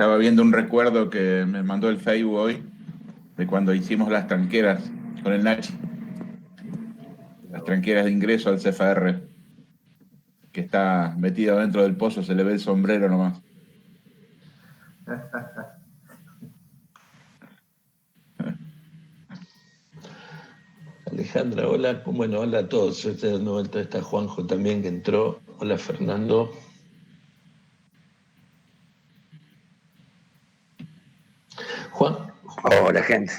Estaba viendo un recuerdo que me mandó el Facebook hoy de cuando hicimos las tranqueras con el Nachi, las tranqueras de ingreso al CFR, que está metido dentro del pozo, se le ve el sombrero nomás. Alejandra, hola. Bueno, hola a todos. Yo estoy dando vuelta, está Juanjo también que entró. Hola Fernando. Juan, Hola, gente.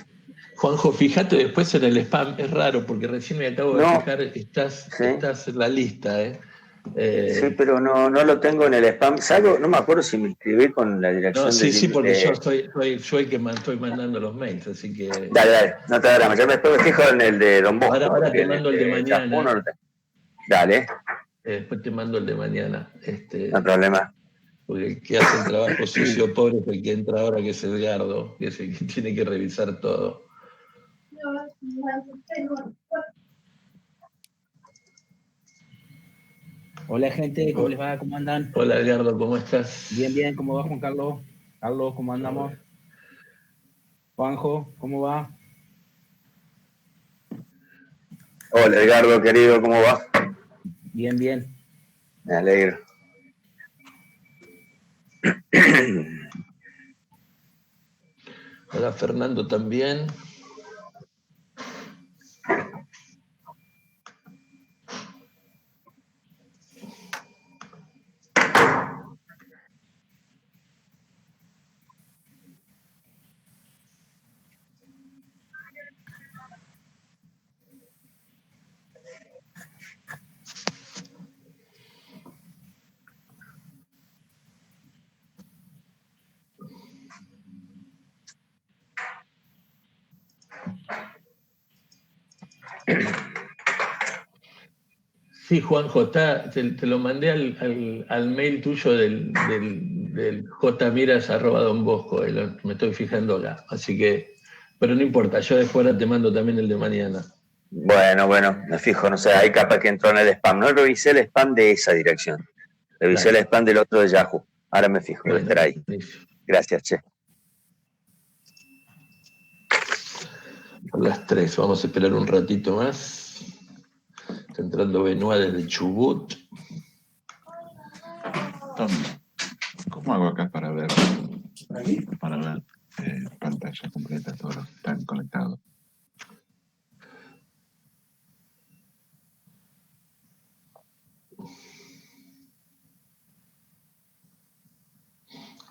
Juanjo, fíjate después en el spam, es raro porque recién me acabo de No, fijar, estás sí, en la lista, ¿eh? sí, pero no lo tengo en el spam. Salgo, no me acuerdo si me inscribí con la No, dirección de sí, Gmail. porque yo soy el que estoy mandando los mails, así que Dale, no te da drama. Yo después me fijo en el de Don Bosco, ahora porque te en el mando el de de Yahoo no mañana, lo tengo. Dale, después te mando el de mañana, no hay problema. porque el que hace el trabajo sucio, pobre, es el que entra ahora, que es Edgardo, que es el que tiene que revisar todo. Hola gente, ¿cómo les va? ¿Cómo andan? Hola Edgardo, ¿cómo estás? Bien, bien, ¿cómo va Juan Carlos? Carlos, ¿cómo andamos? Juanjo, ¿cómo va? Hola, Edgardo, querido, ¿cómo va? Bien, bien. Me alegro. Hola Fernando también. Sí, Juanjo, te lo mandé al mail tuyo del jmiras@donbosco, me estoy fijando acá, así que, pero no importa, yo después ahora te mando también el de mañana. Bueno, me fijo, no sé, hay capaz que entró en el spam. No revisé el spam de esa dirección. Revisé Dale. el spam del otro de Yahoo. Ahora me fijo, debe Bueno, estar ahí. Gracias, che. a las 3, vamos a esperar un ratito más. Está entrando Benoit desde Chubut. Tommy, ¿cómo hago acá para ver pantalla completa, todos los que están conectados?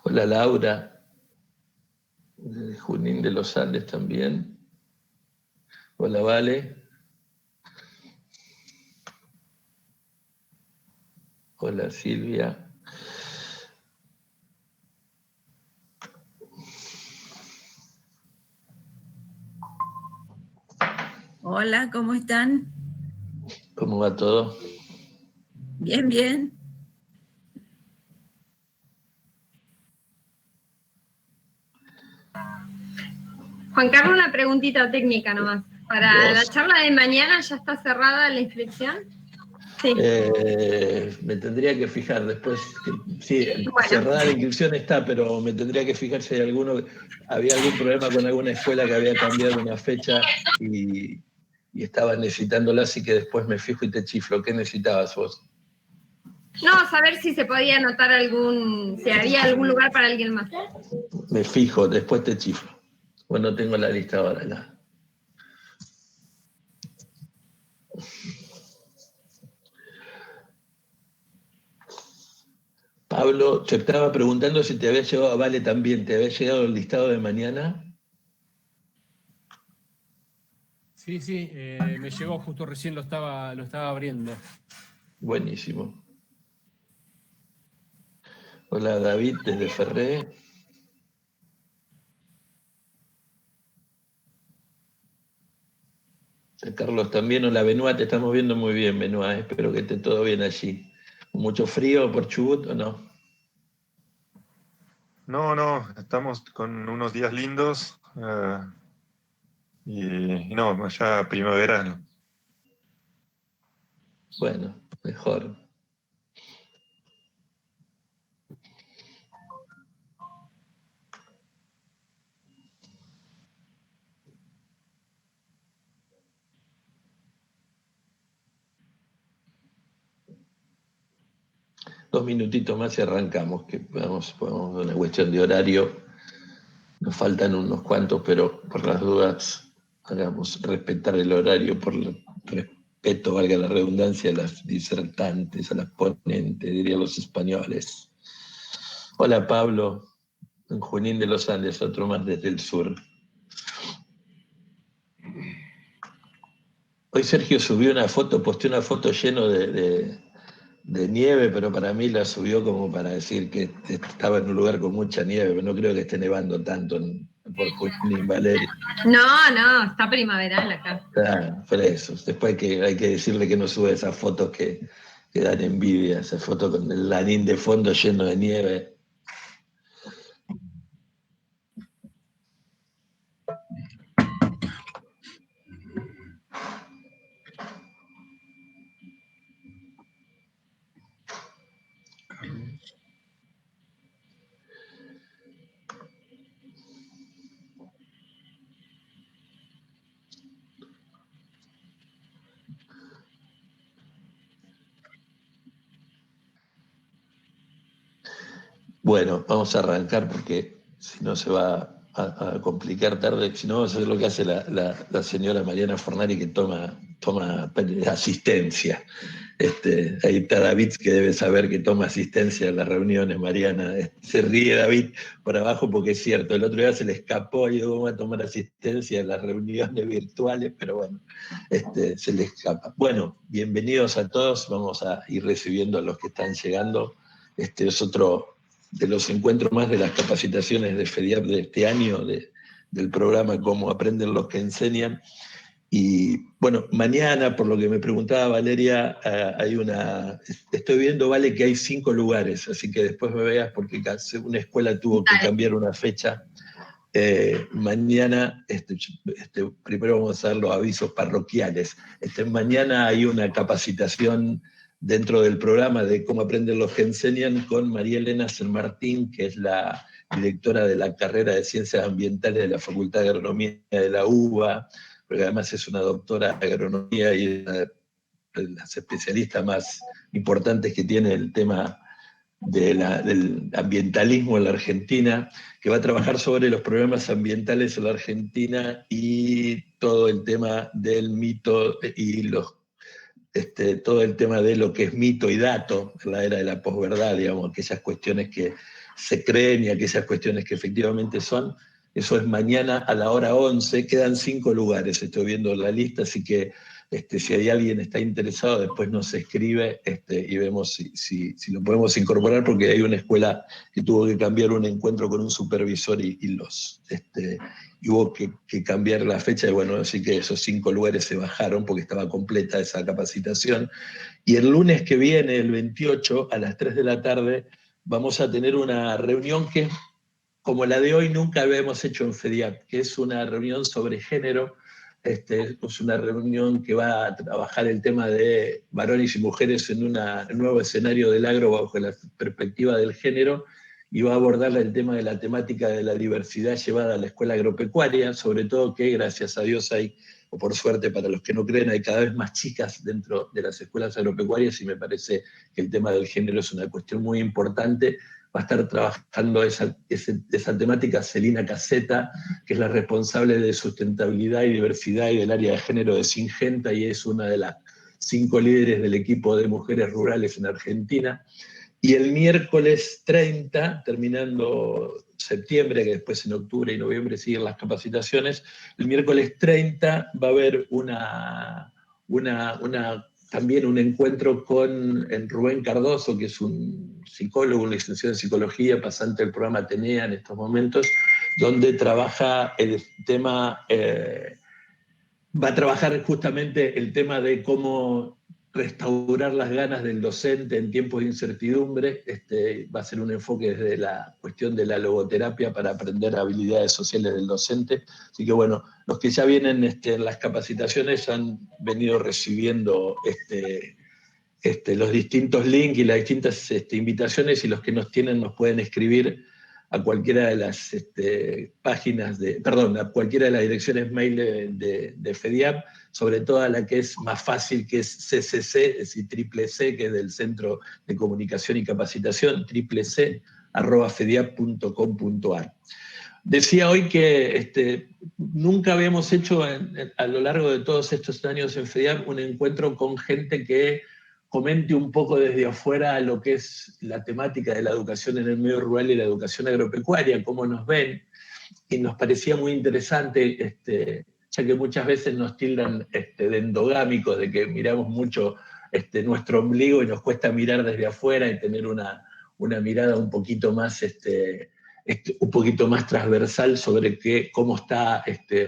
Hola Laura, de Junín de los Andes también. Hola Vale. Hola Silvia. Hola, ¿cómo están? ¿Cómo va todo? Bien, bien. Juan Carlos, una preguntita técnica nomás. ¿Para la charla de mañana ya está cerrada la inscripción? Sí. Me tendría que fijar después. Sí, Bueno. cerrada la inscripción está, pero me tendría que fijar si había algún problema con alguna escuela que había cambiado una fecha y estaba necesitándola, así que después me fijo y te chiflo. ¿Qué necesitabas vos? No, saber si se podía anotar si había algún lugar para alguien más. Me fijo, después te chiflo. Bueno, tengo la lista ahora ya. Pablo, te estaba preguntando si te había llegado, Vale también, ¿te había llegado el listado de mañana? Sí, me llegó, justo recién lo estaba abriendo. Buenísimo. Hola David, desde Ferré. Carlos también, hola Benoit, te estamos viendo muy bien, Benoit, espero que esté todo bien allí. ¿Mucho frío por Chubut o no? No, estamos con unos días lindos y no, ya primavera. Bueno, mejor. 2 minutitos más y arrancamos, que podemos una cuestión de horario. Nos faltan unos cuantos, pero por las dudas hagamos respetar el horario por el respeto, valga la redundancia, a las disertantes, a las ponentes, dirían los españoles. Hola Pablo, en Junín de los Andes, otro más desde el sur. Hoy Sergio subió una foto, posteó una foto lleno de nieve, pero para mí la subió como para decir que estaba en un lugar con mucha nieve, pero no creo que esté nevando tanto por Junín, Valeria. No, está primaveral acá. Claro, fresco. Después hay que decirle que no sube esas fotos que dan envidia, esa foto con el Lanín de fondo lleno de nieve. Bueno, vamos a arrancar porque si no se va a complicar tarde. Si no, vamos a hacer lo que hace la señora Mariana Fornari, que toma asistencia. Ahí está David, que debe saber que toma asistencia en las reuniones, Mariana. Se ríe David por abajo porque es cierto. El otro día se le escapó y digo, vamos a tomar asistencia en las reuniones virtuales, pero bueno, se le escapa. Bueno, bienvenidos a todos. Vamos a ir recibiendo a los que están llegando. Es otro de los encuentros más de las capacitaciones de FEDIAP de este año, del programa Cómo aprenden los que enseñan. Y bueno, mañana, por lo que me preguntaba Valeria, estoy viendo, Vale, que hay 5 lugares, así que después me veas porque una escuela tuvo que cambiar una fecha. Mañana, primero vamos a dar los avisos parroquiales. Mañana hay una capacitación dentro del programa de Cómo aprenden los que enseñan con María Elena San Martín, que es la directora de la carrera de Ciencias Ambientales de la Facultad de Agronomía de la UBA, porque además es una doctora de agronomía y una de las especialistas más importantes que tiene el tema del ambientalismo en la Argentina, que va a trabajar sobre los problemas ambientales en la Argentina y todo el tema del mito y todo el tema de lo que es mito y dato en la era de la posverdad, digamos, aquellas cuestiones que se creen y aquellas cuestiones que efectivamente son. Eso es mañana a la hora 11, quedan 5 lugares, estoy viendo la lista, así que si hay alguien que está interesado, después nos escribe y vemos si lo podemos incorporar, porque hay una escuela que tuvo que cambiar un encuentro con un supervisor y hubo que cambiar la fecha, y bueno, así que esos 5 lugares se bajaron porque estaba completa esa capacitación. Y el lunes que viene, el 28, a las 3 de la tarde, vamos a tener una reunión que, como la de hoy, nunca habíamos hecho en FEDIAP, que es una reunión sobre género. Es una reunión que va a trabajar el tema de varones y mujeres en un nuevo escenario del agro bajo la perspectiva del género, y va a abordar el tema de la temática de la diversidad llevada a la escuela agropecuaria, sobre todo que, gracias a Dios, o por suerte para los que no creen, hay cada vez más chicas dentro de las escuelas agropecuarias, y me parece que el tema del género es una cuestión muy importante. Va a estar trabajando esa temática Celina Caseta, que es la responsable de sustentabilidad y diversidad y del área de género de Syngenta, y es una de las 5 líderes del equipo de mujeres rurales en Argentina. Y el miércoles 30, terminando septiembre, que después en octubre y noviembre siguen las capacitaciones, el miércoles 30 va a haber también un encuentro con Rubén Cardoso, que es un psicólogo, un licenciado en psicología, pasante del programa Atenea en estos momentos, donde trabaja el tema, va a trabajar justamente el tema de cómo restaurar las ganas del docente en tiempos de incertidumbre. Va a ser un enfoque desde la cuestión de la logoterapia para aprender habilidades sociales del docente. Así que bueno, los que ya vienen en las capacitaciones han venido recibiendo los distintos links y las distintas invitaciones, y los que nos tienen nos pueden escribir a cualquiera de las páginas a cualquiera de las direcciones mail de FEDIAP, sobre todo a la que es más fácil, que es CCC, es decir, triple C, que es del Centro de Comunicación y Capacitación, triplec@fediap.com.ar. Decía hoy que nunca habíamos hecho a lo largo de todos estos años en FEDIAP un encuentro con gente que comente un poco desde afuera lo que es la temática de la educación en el medio rural y la educación agropecuaria, cómo nos ven, y nos parecía muy interesante, ya que muchas veces nos tildan de endogámicos, de que miramos mucho nuestro ombligo y nos cuesta mirar desde afuera y tener una mirada un poquito más transversal sobre cómo está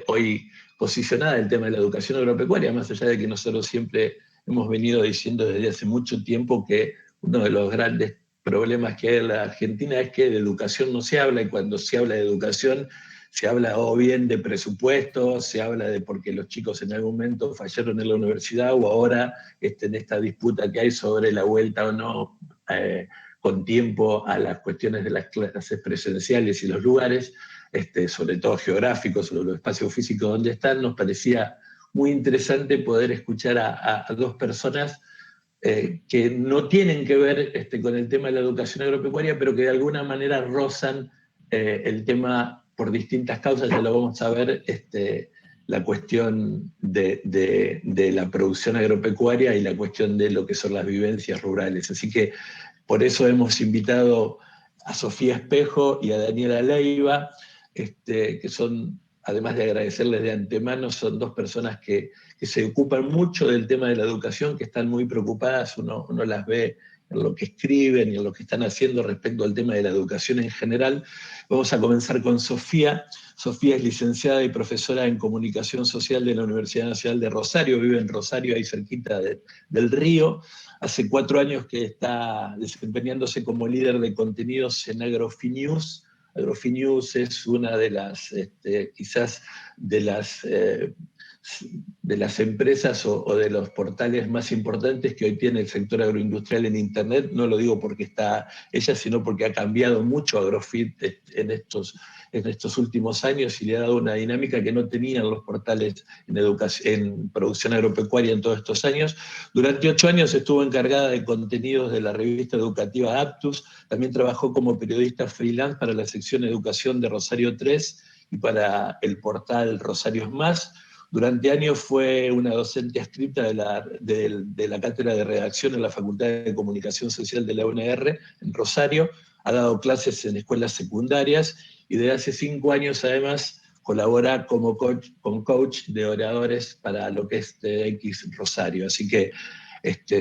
hoy posicionada el tema de la educación agropecuaria, más allá de que nosotros siempre hemos venido diciendo desde hace mucho tiempo que uno de los grandes problemas que hay en la Argentina es que de educación no se habla, y cuando se habla de educación se habla o bien de presupuestos, se habla de porque los chicos en algún momento fallaron en la universidad, o ahora en esta disputa que hay sobre la vuelta o no con tiempo a las cuestiones de las clases presenciales y los lugares, sobre todo geográficos, sobre los espacios físicos donde están. Nos parecía muy interesante poder escuchar a dos personas que no tienen que ver con el tema de la educación agropecuaria, pero que de alguna manera rozan el tema por distintas causas. Ya lo vamos a ver, la cuestión de la producción agropecuaria y la cuestión de lo que son las vivencias rurales. Así que por eso hemos invitado a Sofía Espejo y a Daniela Leiva, que son, además de agradecerles de antemano, son dos personas que se ocupan mucho del tema de la educación, que están muy preocupadas, uno las ve en lo que escriben y en lo que están haciendo respecto al tema de la educación en general. Vamos a comenzar con Sofía. Sofía es licenciada y profesora en Comunicación Social de la Universidad Nacional de Rosario, vive en Rosario, ahí cerquita del río. Hace 4 años que está desempeñándose como líder de contenidos en AgroFiNews. AgroFiNews es una de las, quizás, de las empresas o de los portales más importantes que hoy tiene el sector agroindustrial en Internet. No lo digo porque está ella, sino porque ha cambiado mucho AgroFit en estos últimos años y le ha dado una dinámica que no tenían los portales en producción agropecuaria en todos estos años. Durante 8 años estuvo encargada de contenidos de la revista educativa Aptus. También trabajó como periodista freelance para la sección Educación de Rosario 3 y para el portal Rosarios Más. Durante años fue una docente adscrita de la cátedra de redacción en la Facultad de Comunicación Social de la UNR en Rosario. Ha dado clases en escuelas secundarias y desde hace 5 años además colabora como coach de oradores para lo que es TEDx Rosario. Así que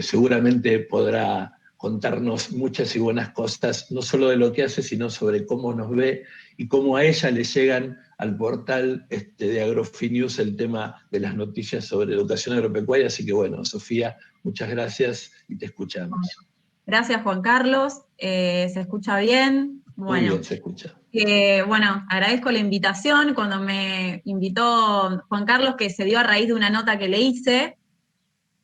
seguramente podrá contarnos muchas y buenas cosas, no solo de lo que hace, sino sobre cómo nos ve y cómo a ella le llegan al portal de AgroFiNews el tema de las noticias sobre educación agropecuaria. Así que bueno, Sofía, muchas gracias y te escuchamos. Gracias, Juan Carlos. ¿Se escucha bien? Bueno, muy bien, se escucha. Bueno, agradezco la invitación. Cuando me invitó Juan Carlos, que se dio a raíz de una nota que le hice,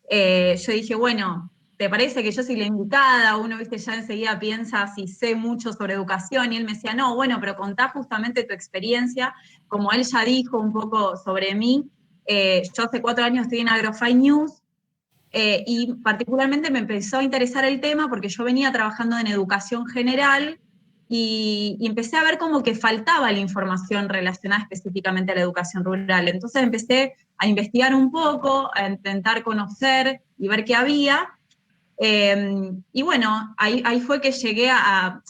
yo dije, bueno, ¿te parece que yo soy la invitada? Uno, viste, ya enseguida piensa si sé mucho sobre educación, y él me decía, no, bueno, pero contá justamente tu experiencia, como él ya dijo un poco sobre mí. Yo hace 4 años estoy en AgroFiNews, y particularmente me empezó a interesar el tema porque yo venía trabajando en educación general y empecé a ver como que faltaba la información relacionada específicamente a la educación rural. Entonces empecé a investigar un poco, a intentar conocer y ver qué había. Y bueno, ahí fue que llegué a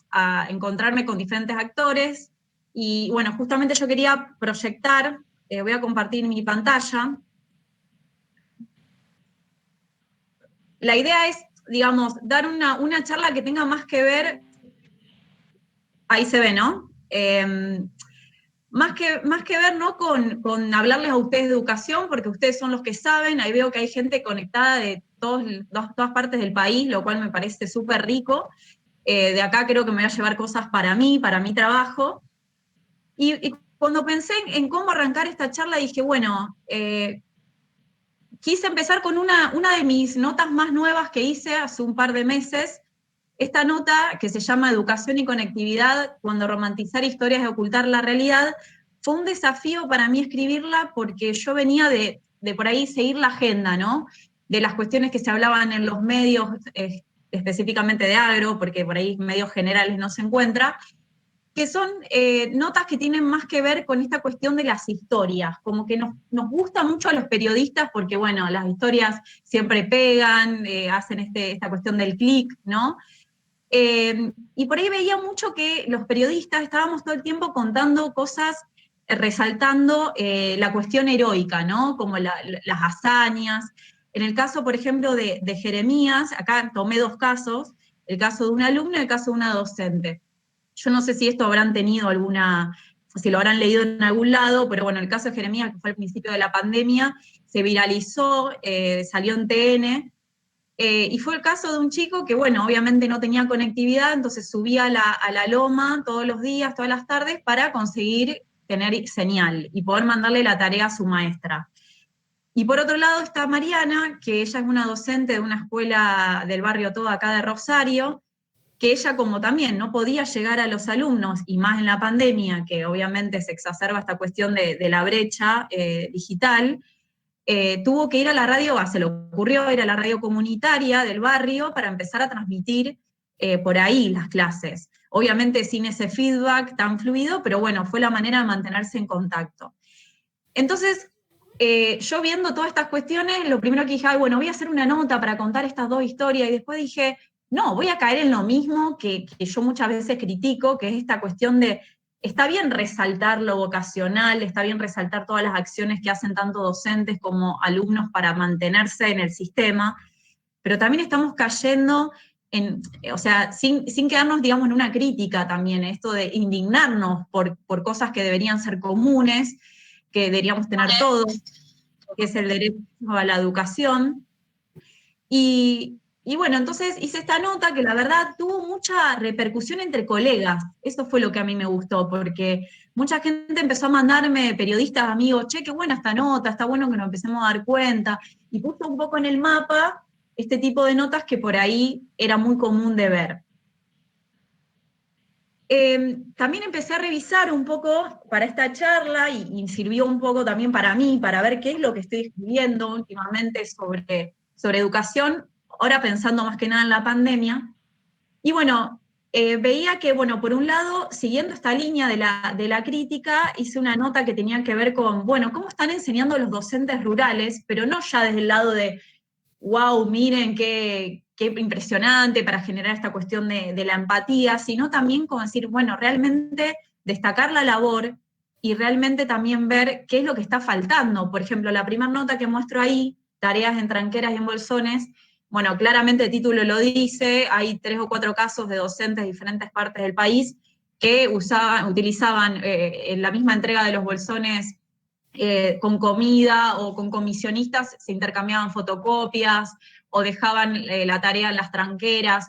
encontrarme con diferentes actores, y bueno, justamente yo quería proyectar, voy a compartir mi pantalla. La idea es, digamos, dar una charla que tenga más que ver, ahí se ve, ¿no? Más que ver, ¿no?, con hablarles a ustedes de educación, porque ustedes son los que saben. Ahí veo que hay gente conectada de todas partes del país, lo cual me parece súper rico. De acá creo que me voy a llevar cosas para mi trabajo. Y cuando pensé en cómo arrancar esta charla, dije, bueno, quise empezar con una de mis notas más nuevas que hice hace un par de meses, esta nota que se llama Educación y Conectividad, cuando romantizar historias es ocultar la realidad, fue un desafío para mí escribirla porque yo venía de por ahí seguir la agenda, ¿no? De las cuestiones que se hablaban en los medios, específicamente de agro, porque por ahí medios generales no se encuentra, que son notas que tienen más que ver con esta cuestión de las historias, como que nos gusta mucho a los periodistas porque, bueno, las historias siempre pegan, hacen esta cuestión del clic, ¿no? Y por ahí veía mucho que los periodistas estábamos todo el tiempo contando cosas, resaltando la cuestión heroica, ¿no? Como las hazañas. En el caso, por ejemplo, de Jeremías, acá tomé 2 casos, el caso de un alumno y el caso de una docente. Yo no sé si esto habrán tenido si lo habrán leído en algún lado, pero bueno, el caso de Jeremías, que fue al principio de la pandemia, se viralizó, salió en TN, y fue el caso de un chico que, bueno, obviamente no tenía conectividad, entonces subía a la loma todos los días, todas las tardes, para conseguir tener señal y poder mandarle la tarea a su maestra. Y por otro lado está Mariana, que ella es una docente de una escuela del barrio Todo acá de Rosario, que ella como también no podía llegar a los alumnos, y más en la pandemia, que obviamente se exacerba esta cuestión de la brecha digital, tuvo que ir a la radio, se le ocurrió ir a la radio comunitaria del barrio para empezar a transmitir por ahí las clases. Obviamente sin ese feedback tan fluido, pero bueno, fue la manera de mantenerse en contacto. Entonces, yo viendo todas estas cuestiones, lo primero que dije, bueno, voy a hacer una nota para contar estas 2 historias, y después dije, no, voy a caer en lo mismo que yo muchas veces critico, que es esta cuestión de, está bien resaltar lo vocacional, está bien resaltar todas las acciones que hacen tanto docentes como alumnos para mantenerse en el sistema, pero también estamos cayendo o sea, sin quedarnos, digamos, en una crítica también, esto de indignarnos por cosas que deberían ser comunes, que deberíamos tener todos, que es el derecho a la educación. Y bueno, entonces hice esta nota que la verdad tuvo mucha repercusión entre colegas. Eso fue lo que a mí me gustó, porque mucha gente empezó a mandarme, periodistas, amigos, che, qué buena esta nota, está bueno que nos empecemos a dar cuenta. Y puso un poco en el mapa este tipo de notas que por ahí era muy común de ver. También empecé a revisar un poco para esta charla y sirvió un poco también para mí, para ver qué es lo que estoy escribiendo últimamente sobre educación, ahora pensando más que nada en la pandemia. Y bueno, veía que, bueno, por un lado, siguiendo esta línea de la crítica, hice una nota que tenía que ver con, bueno, cómo están enseñando los docentes rurales, pero no ya desde el lado de, wow, miren qué impresionante para generar esta cuestión de la empatía, sino también como decir, bueno, realmente destacar la labor y realmente también ver qué es lo que está faltando. Por ejemplo, la primera nota que muestro ahí, tareas en tranqueras y en bolsones, bueno, claramente el título lo dice, hay 3 o 4 casos de docentes de diferentes partes del país que utilizaban en la misma entrega de los bolsones con comida o con comisionistas, se intercambiaban fotocopias o dejaban la tarea en las tranqueras,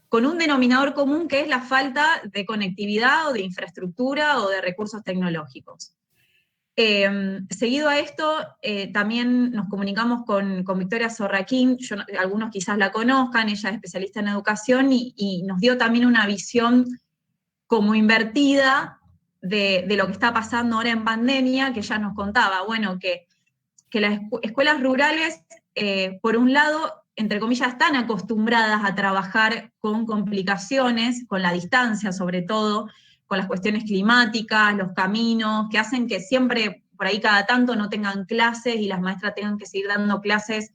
con un denominador común que es la falta de conectividad o de infraestructura o de recursos tecnológicos. Seguido a esto, también nos comunicamos con Victoria Sorraquín, algunos quizás la conozcan, ella es especialista en educación y nos dio también una visión como invertida de lo que está pasando ahora en pandemia, que ella nos contaba, bueno, que las escuelas rurales, por un lado, entre comillas, están acostumbradas a trabajar con complicaciones, con la distancia sobre todo, con las cuestiones climáticas, los caminos, que hacen que siempre, por ahí cada tanto, no tengan clases y las maestras tengan que seguir dando clases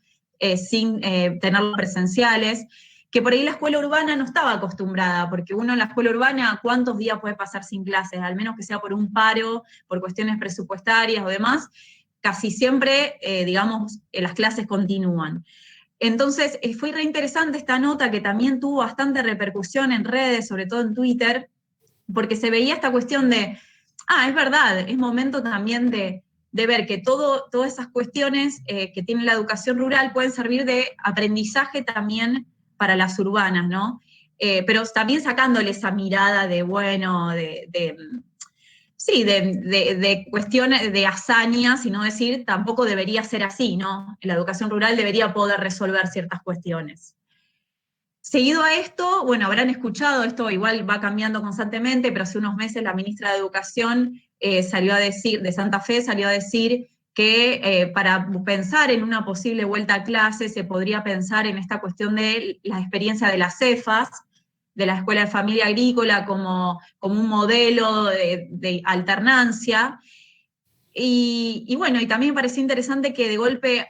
sin tenerlas presenciales, que por ahí la escuela urbana no estaba acostumbrada, porque uno en la escuela urbana, ¿cuántos días puede pasar sin clases? Al menos que sea por un paro, por cuestiones presupuestarias o demás, casi siempre, digamos, las clases continúan. Entonces, fue re interesante esta nota que también tuvo bastante repercusión en redes, sobre todo en Twitter, porque se veía esta cuestión de, es verdad, es momento también de ver que todas esas cuestiones que tiene la educación rural pueden servir de aprendizaje también para las urbanas, ¿no? Pero también sacándole esa mirada de, bueno, de cuestiones, de hazañas, sino decir, tampoco debería ser así, ¿no? La educación rural debería poder resolver ciertas cuestiones. Seguido a esto, bueno, habrán escuchado, esto igual va cambiando constantemente, pero hace unos meses la ministra de Educación salió a decir, de Santa Fe, salió a decir que para pensar en una posible vuelta a clase se podría pensar en esta cuestión de la experiencia de las CEFAS, de la Escuela de Familia Agrícola, como un modelo de alternancia. Y bueno, y también me pareció interesante que de golpe,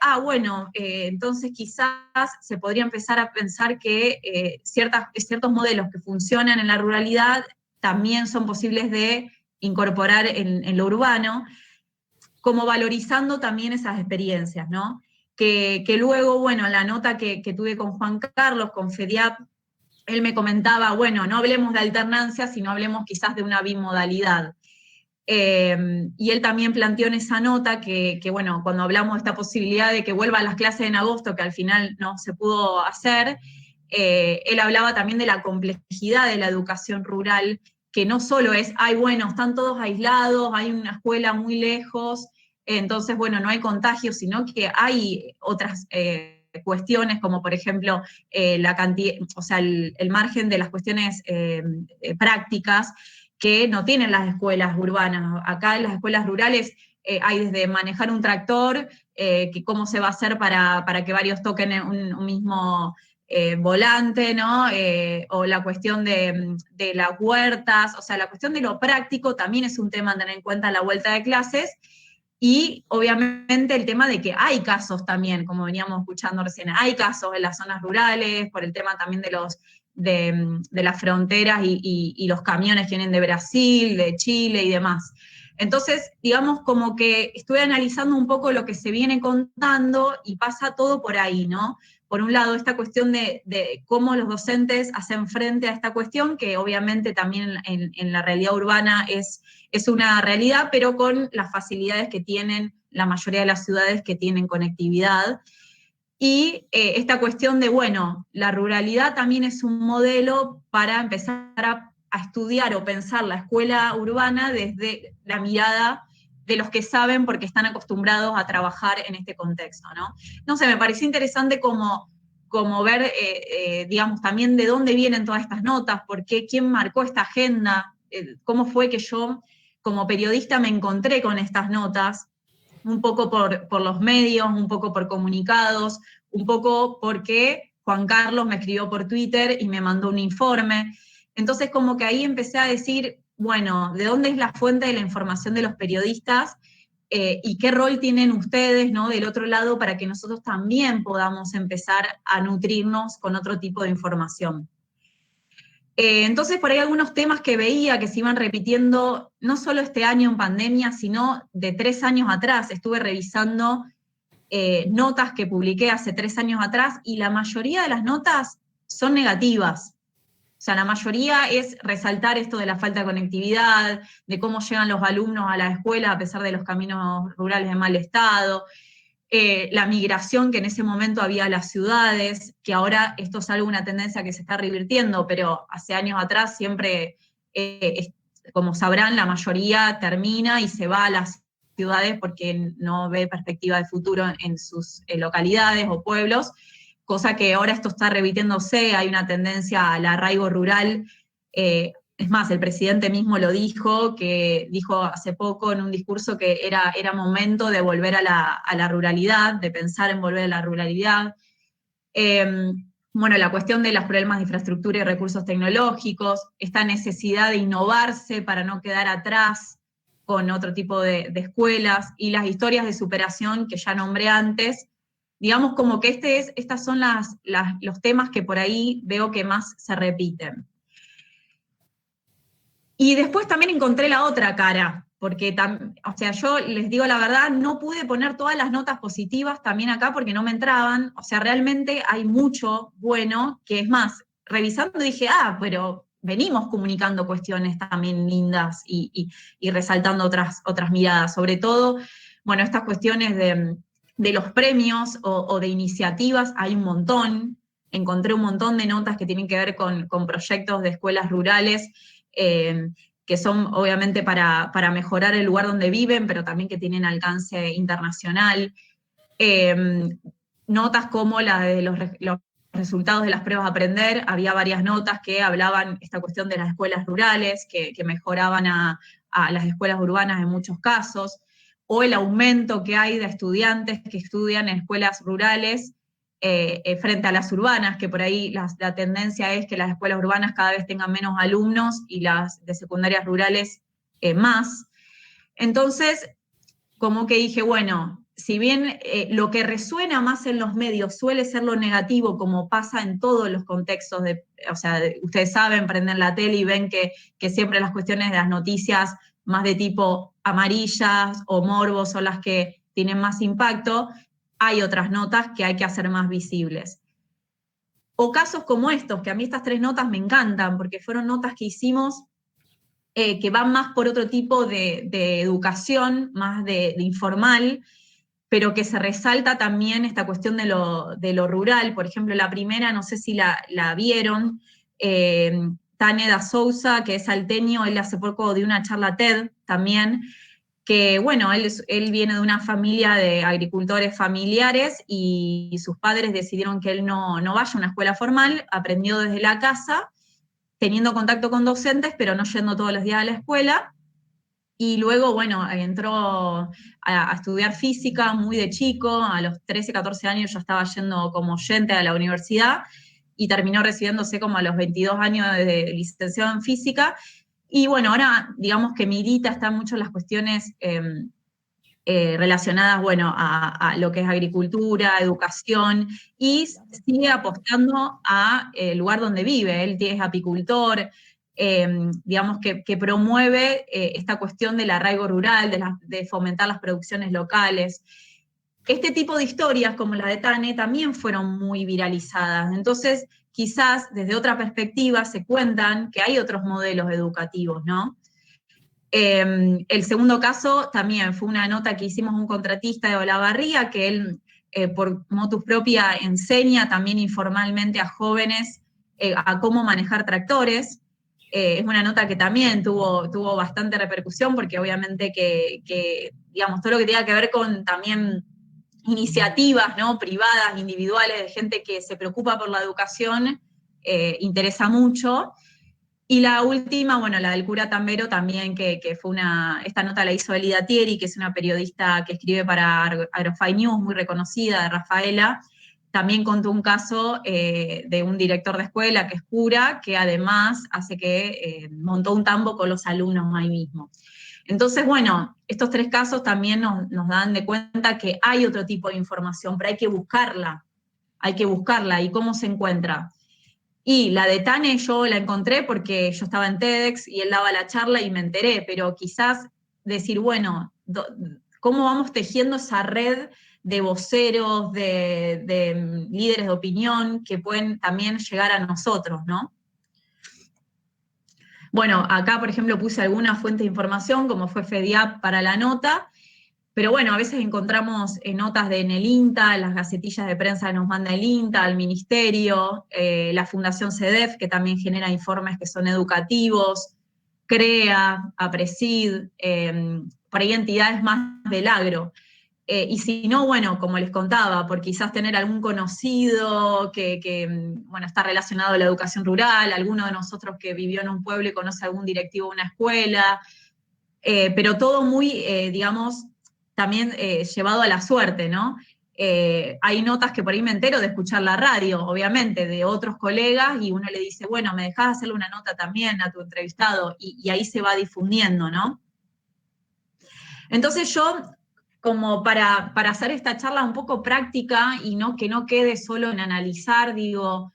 entonces quizás se podría empezar a pensar que ciertos modelos que funcionan en la ruralidad también son posibles de incorporar en lo urbano, como valorizando también esas experiencias, ¿no? Que luego, bueno, la nota que tuve con Juan Carlos, con FEDIAP, él me comentaba, bueno, no hablemos de alternancia, sino hablemos quizás de una bimodalidad. Y él también planteó en esa nota que, bueno, cuando hablamos de esta posibilidad de que vuelvan las clases en agosto, que al final no se pudo hacer, él hablaba también de la complejidad de la educación rural, que no solo es, están todos aislados, hay una escuela muy lejos, entonces, bueno, no hay contagio, sino que hay otras cuestiones, como por ejemplo la cantidad, o sea, el margen de las cuestiones prácticas, que no tienen las escuelas urbanas. Acá en las escuelas rurales hay desde manejar un tractor, que cómo se va a hacer para que varios toquen un mismo volante, ¿no? O la cuestión de las huertas, o sea, la cuestión de lo práctico también es un tema a tener en cuenta a la vuelta de clases, y obviamente el tema de que hay casos también, como veníamos escuchando recién, hay casos en las zonas rurales, por el tema también de las fronteras y los camiones que vienen de Brasil, de Chile y demás. Entonces, digamos, como que estuve analizando un poco lo que se viene contando y pasa todo por ahí, ¿no? Por un lado, esta cuestión de cómo los docentes hacen frente a esta cuestión, que obviamente también en la realidad urbana es una realidad, pero con las facilidades que tienen la mayoría de las ciudades que tienen conectividad. Y esta cuestión de, bueno, la ruralidad también es un modelo para empezar a estudiar o pensar la escuela urbana desde la mirada de los que saben porque están acostumbrados a trabajar en este contexto, ¿no? No sé, me pareció interesante como ver, digamos, también de dónde vienen todas estas notas, por qué, quién marcó esta agenda, cómo fue que yo, como periodista, me encontré con estas notas, un poco por los medios, un poco por comunicados, un poco porque Juan Carlos me escribió por Twitter y me mandó un informe. Entonces, como que ahí empecé a decir, bueno, ¿de dónde es la fuente de la información de los periodistas? Y qué rol tienen ustedes, ¿no?, del otro lado, para que nosotros también podamos empezar a nutrirnos con otro tipo de información. Entonces, por ahí algunos temas que veía que se iban repitiendo, no solo este año en pandemia, sino de 3 años atrás. Estuve revisando notas que publiqué hace 3 años atrás, y la mayoría de las notas son negativas. O sea, la mayoría es resaltar esto de la falta de conectividad, de cómo llegan los alumnos a la escuela a pesar de los caminos rurales de mal estado, la migración que en ese momento había a las ciudades, que ahora esto es algo, una tendencia que se está revirtiendo, pero hace años atrás siempre, como sabrán, la mayoría termina y se va a las ciudades porque no ve perspectiva de futuro en sus localidades o pueblos, cosa que ahora esto está revirtiéndose, hay una tendencia al arraigo rural. Es más, el presidente mismo lo dijo, que dijo hace poco en un discurso que era momento de volver a la ruralidad, de pensar en volver a la ruralidad. Bueno, la cuestión de los problemas de infraestructura y recursos tecnológicos, esta necesidad de innovarse para no quedar atrás con otro tipo de escuelas, y las historias de superación que ya nombré antes. Digamos como que estas son los temas que por ahí veo que más se repiten. Y después también encontré la otra cara, porque, o sea, yo les digo la verdad, no pude poner todas las notas positivas también acá porque no me entraban. O sea, realmente hay mucho bueno, que es más, revisando dije, pero venimos comunicando cuestiones también lindas y resaltando otras miradas. Sobre todo, bueno, estas cuestiones de los premios o de iniciativas, hay un montón. Encontré un montón de notas que tienen que ver con proyectos de escuelas rurales, que son obviamente para mejorar el lugar donde viven, pero también que tienen alcance internacional. Notas como la de los resultados de las pruebas a aprender, había varias notas que hablaban esta cuestión de las escuelas rurales, que mejoraban a las escuelas urbanas en muchos casos, o el aumento que hay de estudiantes que estudian en escuelas rurales frente a las urbanas, que por ahí la tendencia es que las escuelas urbanas cada vez tengan menos alumnos y las de secundarias rurales más. Entonces, como que dije, bueno, si bien lo que resuena más en los medios suele ser lo negativo, como pasa en todos los contextos, ustedes saben, prenden la tele y ven que siempre las cuestiones de las noticias más de tipo amarillas o morbos son las que tienen más impacto, hay otras notas que hay que hacer más visibles. O casos como estos, que a mí estas 3 notas me encantan, porque fueron notas que hicimos que van más por otro tipo de educación, más de informal, pero que se resalta también esta cuestión de lo rural. Por ejemplo, la primera, no sé si la vieron, Tane da Souza, que es salteño, él hace poco de una charla TED también, que bueno, él viene de una familia de agricultores familiares y sus padres decidieron que él no vaya a una escuela formal, aprendió desde la casa, teniendo contacto con docentes, pero no yendo todos los días a la escuela. Y luego, bueno, entró a estudiar física muy de chico, a los 13, 14 años ya estaba yendo como oyente a la universidad, y terminó recibiéndose como a los 22 años de licenciado en física. Y bueno, ahora digamos que milita, está mucho en las cuestiones relacionadas, bueno, a lo que es agricultura, educación, y sigue apostando al lugar donde vive. Él es apicultor, digamos que promueve esta cuestión del arraigo rural, de fomentar las producciones locales. Este tipo de historias, como la de Tane, también fueron muy viralizadas. Entonces, quizás desde otra perspectiva se cuentan que hay otros modelos educativos, ¿no? El segundo caso también fue una nota que hicimos un contratista de Olavarría, que él por motus propia enseña también informalmente a jóvenes a cómo manejar tractores. Es una nota que también tuvo bastante repercusión, porque obviamente que digamos, todo lo que tenga que ver con también iniciativas, ¿no?, privadas, individuales, de gente que se preocupa por la educación, interesa mucho. Y la última, bueno, la del cura Tambero también, que fue esta nota la hizo Elida Thieri, que es una periodista que escribe para Agrofy News, muy reconocida, de Rafaela. También contó un caso de un director de escuela que es cura, que además hace que montó un tambo con los alumnos ahí mismo. Entonces, bueno, estos 3 casos también nos dan de cuenta que hay otro tipo de información, pero hay que buscarla, ¿y cómo se encuentra? Y la de Tane yo la encontré porque yo estaba en TEDx y él daba la charla y me enteré, pero quizás decir, bueno, ¿cómo vamos tejiendo esa red de voceros, de líderes de opinión que pueden también llegar a nosotros, ¿no? Bueno, acá, por ejemplo, puse alguna fuente de información, como fue FEDIAP para la nota, pero bueno, a veces encontramos notas en el INTA, las gacetillas de prensa que nos manda el INTA, al Ministerio, la Fundación CEDEF, que también genera informes que son educativos, CREA, APRESID, por ahí entidades más del agro. Y si no, bueno, como les contaba, por quizás tener algún conocido que bueno, está relacionado a la educación rural, alguno de nosotros que vivió en un pueblo y conoce a algún directivo de una escuela, pero todo muy, digamos, también llevado a la suerte, ¿no? Hay notas que por ahí me entero de escuchar la radio, obviamente, de otros colegas, y uno le dice, bueno, ¿me dejás hacerle una nota también a tu entrevistado? Y ahí se va difundiendo, ¿no? Entonces yo, como para hacer esta charla un poco práctica y que no quede solo en analizar, digo,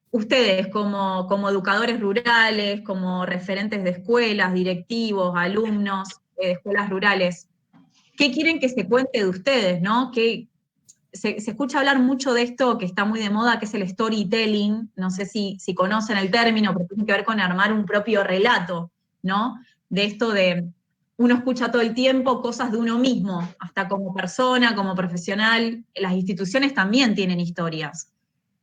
ustedes como educadores rurales, como referentes de escuelas, directivos, alumnos de escuelas rurales, ¿qué quieren que se cuente de ustedes, no? Que se escucha hablar mucho de esto que está muy de moda, que es el storytelling, no sé si conocen el término, pero tiene que ver con armar un propio relato, ¿no? De esto de, uno escucha todo el tiempo cosas de uno mismo, hasta como persona, como profesional, las instituciones también tienen historias.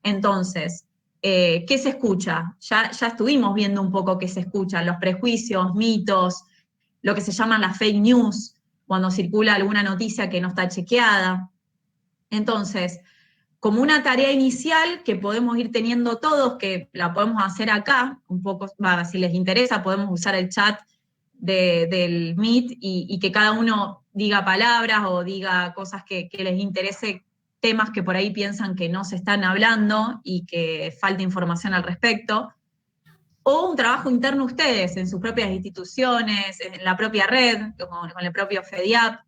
Entonces, ¿qué se escucha? Ya estuvimos viendo un poco qué se escucha, los prejuicios, mitos, lo que se llaman las fake news, cuando circula alguna noticia que no está chequeada. Entonces, como una tarea inicial que podemos ir teniendo todos, que la podemos hacer acá, un poco, si les interesa, podemos usar el chat del Meet y que cada uno diga palabras o diga cosas que les interese, temas que por ahí piensan que no se están hablando y que falta información al respecto, o un trabajo interno ustedes, en sus propias instituciones, en la propia red, con el propio FEDIAP,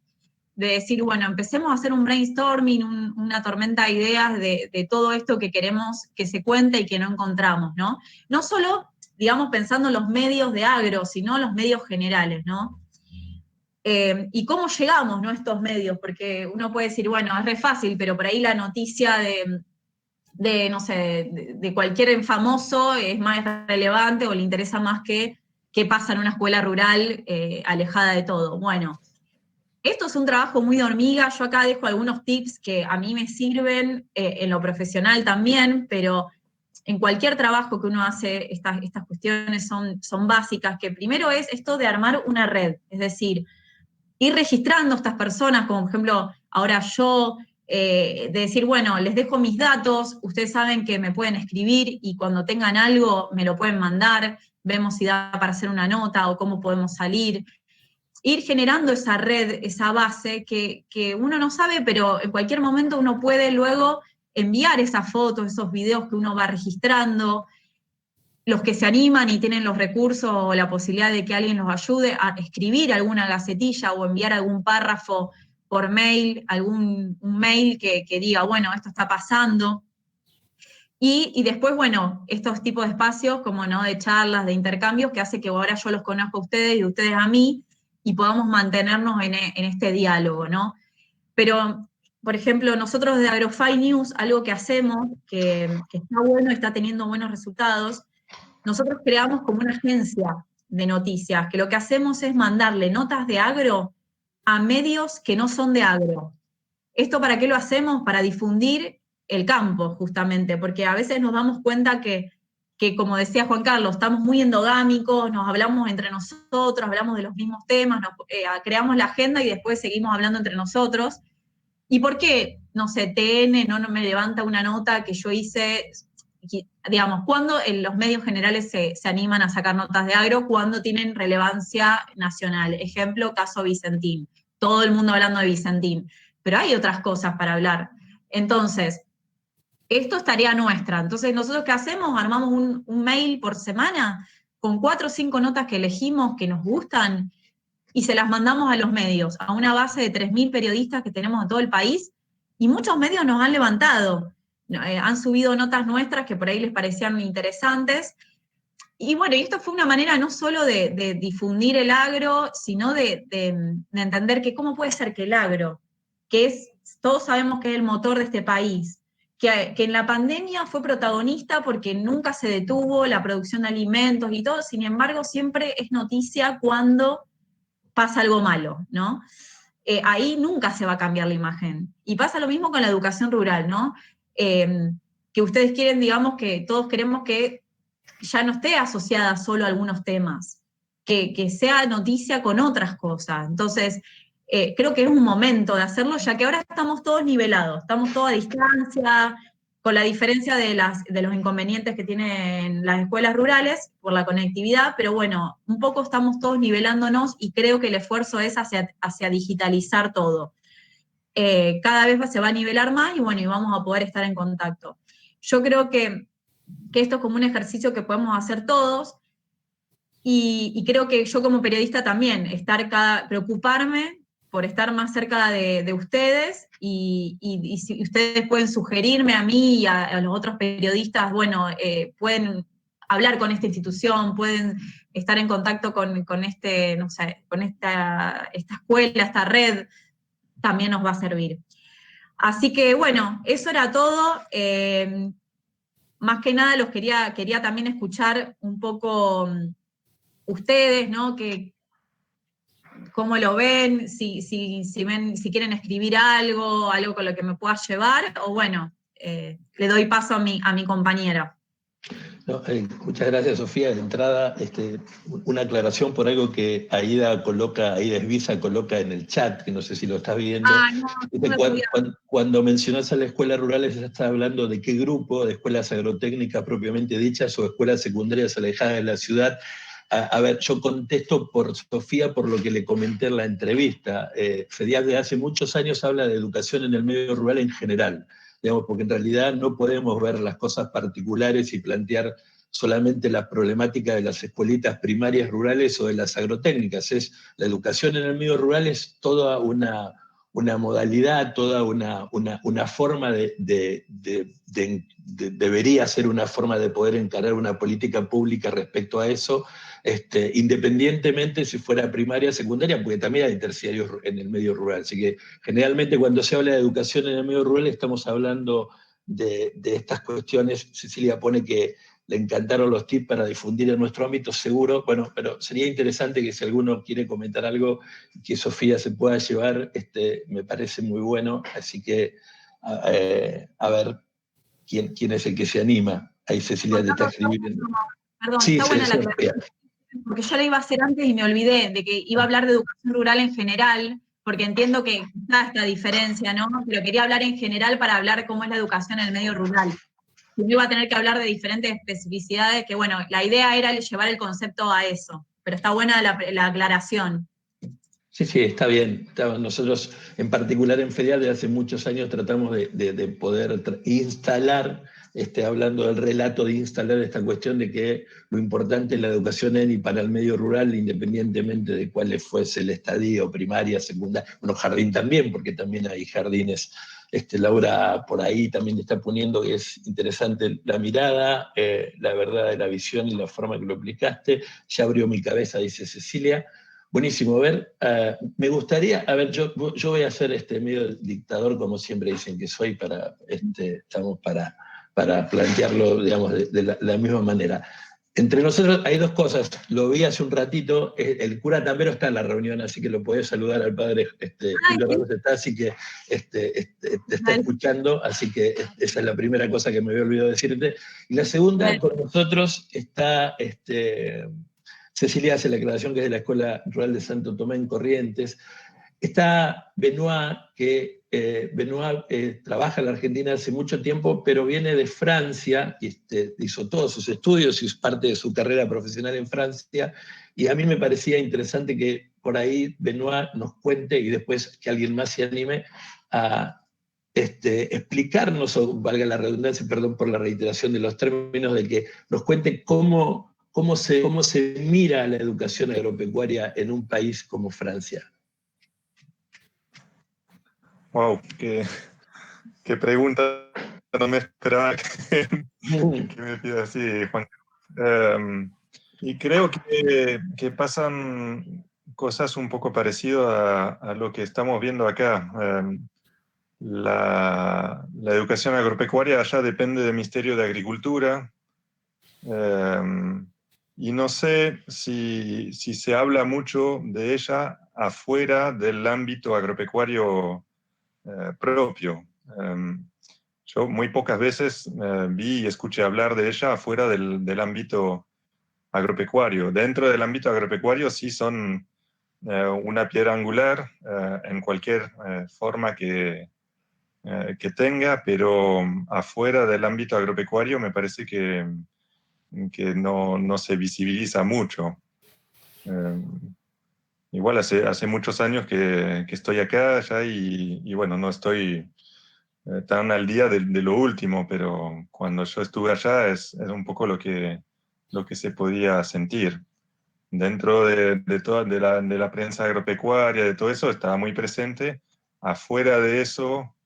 de decir, bueno, empecemos a hacer un brainstorming, una tormenta de ideas de todo esto que queremos que se cuente y que no encontramos, ¿no? No solo, digamos, pensando en los medios de agro, sino los medios generales, ¿no? Y cómo llegamos, ¿no?, a estos medios, porque uno puede decir, bueno, es re fácil, pero por ahí la noticia de no sé, de cualquier famoso es más relevante o le interesa más que qué pasa en una escuela rural alejada de todo. Bueno, esto es un trabajo muy de hormiga. Yo acá dejo algunos tips que a mí me sirven en lo profesional también, pero en cualquier trabajo que uno hace, estas cuestiones son básicas, que primero es esto de armar una red, es decir, ir registrando a estas personas, como por ejemplo, ahora yo, de decir, bueno, les dejo mis datos, ustedes saben que me pueden escribir y cuando tengan algo me lo pueden mandar, vemos si da para hacer una nota o cómo podemos salir. Ir generando esa red, esa base que uno no sabe, pero en cualquier momento uno puede luego enviar esas fotos, esos videos que uno va registrando. Los que se animan y tienen los recursos o la posibilidad de que alguien los ayude a escribir alguna gacetilla o enviar algún párrafo por mail, un mail que diga, bueno, esto está pasando. Y después, bueno, estos tipos de espacios, como no, de charlas, de intercambios, que hace que ahora yo los conozco a ustedes y ustedes a mí, y podamos mantenernos en este diálogo, ¿no? Pero, por ejemplo, nosotros de AgroFi News, algo que hacemos, que está bueno, está teniendo buenos resultados, nosotros creamos como una agencia de noticias, que lo que hacemos es mandarle notas de agro a medios que no son de agro. ¿Esto para qué lo hacemos? Para difundir el campo, justamente, porque a veces nos damos cuenta que como decía Juan Carlos, estamos muy endogámicos, nos hablamos entre nosotros, hablamos de los mismos temas, creamos la agenda y después seguimos hablando entre nosotros. ¿Y por qué, no sé, TN no me levanta una nota que yo hice? Digamos, cuando los medios generales se animan a sacar notas de agro, cuando tienen relevancia nacional. Ejemplo, caso Vicentín. Todo el mundo hablando de Vicentín. Pero hay otras cosas para hablar. Entonces, esto es tarea nuestra. Entonces, ¿nosotros qué hacemos? Armamos un mail por semana con 4 o 5 notas que elegimos, que nos gustan, y se las mandamos a los medios, a una base de 3.000 periodistas que tenemos en todo el país, y muchos medios nos han levantado. Han subido notas nuestras que por ahí les parecían interesantes. Y bueno, y esto fue una manera no solo de difundir el agro, sino de entender que cómo puede ser que el agro, todos sabemos que es el motor de este país, que en la pandemia fue protagonista porque nunca se detuvo la producción de alimentos y todo, sin embargo siempre es noticia cuando pasa algo malo, ¿no? Ahí nunca se va a cambiar la imagen. Y pasa lo mismo con la educación rural, ¿no? Que ustedes quieren, digamos, que todos queremos que ya no esté asociada solo a algunos temas, que sea noticia con otras cosas. Entonces, creo que es un momento de hacerlo, ya que ahora estamos todos nivelados, estamos todos a distancia, con la diferencia de los inconvenientes que tienen las escuelas rurales por la conectividad, pero bueno, un poco estamos todos nivelándonos y creo que el esfuerzo es hacia digitalizar todo. Cada vez se va a nivelar más y bueno, y vamos a poder estar en contacto. Yo creo que esto es como un ejercicio que podemos hacer todos, y creo que yo como periodista también, preocuparme por estar más cerca de ustedes, y si ustedes pueden sugerirme a mí y a los otros periodistas, bueno, pueden hablar con esta institución, pueden estar en contacto con no sé, con esta escuela, esta red, también nos va a servir. Así que bueno, eso era todo. Más que nada los quería también escuchar un poco ustedes, ¿no? ¿Cómo lo ven? Si quieren escribir algo con lo que me pueda llevar, o bueno, le doy paso a mi compañero. No, muchas gracias, Sofía. De entrada, una aclaración por algo que Aida Esbiza coloca en el chat, que no sé si lo estás viendo. Cuando mencionás a la escuela rural, ella está hablando de qué grupo, de escuelas agrotécnicas propiamente dichas o escuelas secundarias alejadas de la ciudad. A ver, yo contesto por Sofía por lo que le comenté en la entrevista. FEDIAC de hace muchos años habla de educación en el medio rural en general, digamos, porque en realidad no podemos ver las cosas particulares y plantear solamente la problemática de las escuelitas primarias rurales o de las agrotécnicas. La educación en el medio rural es toda una modalidad, toda una forma debería ser una forma de poder encarar una política pública respecto a eso, independientemente si fuera primaria o secundaria, porque también hay terciarios en el medio rural. Así que generalmente cuando se habla de educación en el medio rural estamos hablando de estas cuestiones. Cecilia pone que le encantaron los tips para difundir en nuestro ámbito, seguro. Bueno, pero sería interesante que si alguno quiere comentar algo que Sofía se pueda llevar, me parece muy bueno. Así que, a ver, ¿quién es el que se anima? Ahí Cecilia te está escribiendo. Perdón, sí, está buena la Sofía. aclaración, porque yo la iba a hacer antes y me olvidé de que iba a hablar de educación rural en general, porque entiendo que está esta diferencia, ¿no? Pero quería hablar en general para hablar cómo es la educación en el medio rural. Yo iba a tener que hablar de diferentes especificidades, que bueno, la idea era llevar el concepto a eso, pero está buena la aclaración. Sí, está bien. Nosotros, en particular en FEDIAC, de hace muchos años tratamos de poder instalar, hablando del relato, de instalar esta cuestión de que lo importante es la educación en y para el medio rural, independientemente de cuál fuese el estadio, primaria, secundaria, bueno, jardín también, porque también hay jardines. Laura por ahí también está poniendo que es interesante la mirada, la verdad de la visión y la forma que lo aplicaste. Ya abrió mi cabeza, dice Cecilia. Buenísimo, a ver, me gustaría, a ver, yo voy a ser medio dictador, como siempre dicen que soy, estamos para plantearlo, digamos, de la misma manera. Entre nosotros hay dos cosas, lo vi hace un ratito, el cura Tambero está en la reunión, así que lo podés saludar al padre Julio Ramos, así que te está escuchando, así que esa es la primera cosa que me había olvidado decirte. Y la segunda, con nosotros está Cecilia hace la aclaración que es de la Escuela Rural de Santo Tomé en Corrientes. Está Benoit, que Benoit trabaja en la Argentina hace mucho tiempo, pero viene de Francia, y hizo todos sus estudios y parte de su carrera profesional en Francia, y a mí me parecía interesante que por ahí Benoit nos cuente, y después que alguien más se anime a explicarnos, o valga la redundancia, perdón por la reiteración de los términos, de que nos cuente cómo se mira la educación agropecuaria en un país como Francia. Wow, qué pregunta, no me esperaba que me pida así, Juan. Y creo que pasan cosas un poco parecidas a lo que estamos viendo acá. La educación agropecuaria allá depende del Ministerio de Agricultura. Y no sé si se habla mucho de ella afuera del ámbito agropecuario propio. Yo muy pocas veces vi y escuché hablar de ella afuera del ámbito agropecuario. Dentro del ámbito agropecuario sí son una piedra angular en cualquier forma que tenga, pero afuera del ámbito agropecuario me parece que no se visibiliza mucho. Igual hace muchos años que estoy acá ya y bueno, no estoy tan al día de lo último, pero cuando yo estuve allá es un poco lo que se podía sentir. Dentro de la prensa agropecuaria, de todo eso, estaba muy presente. Afuera de eso,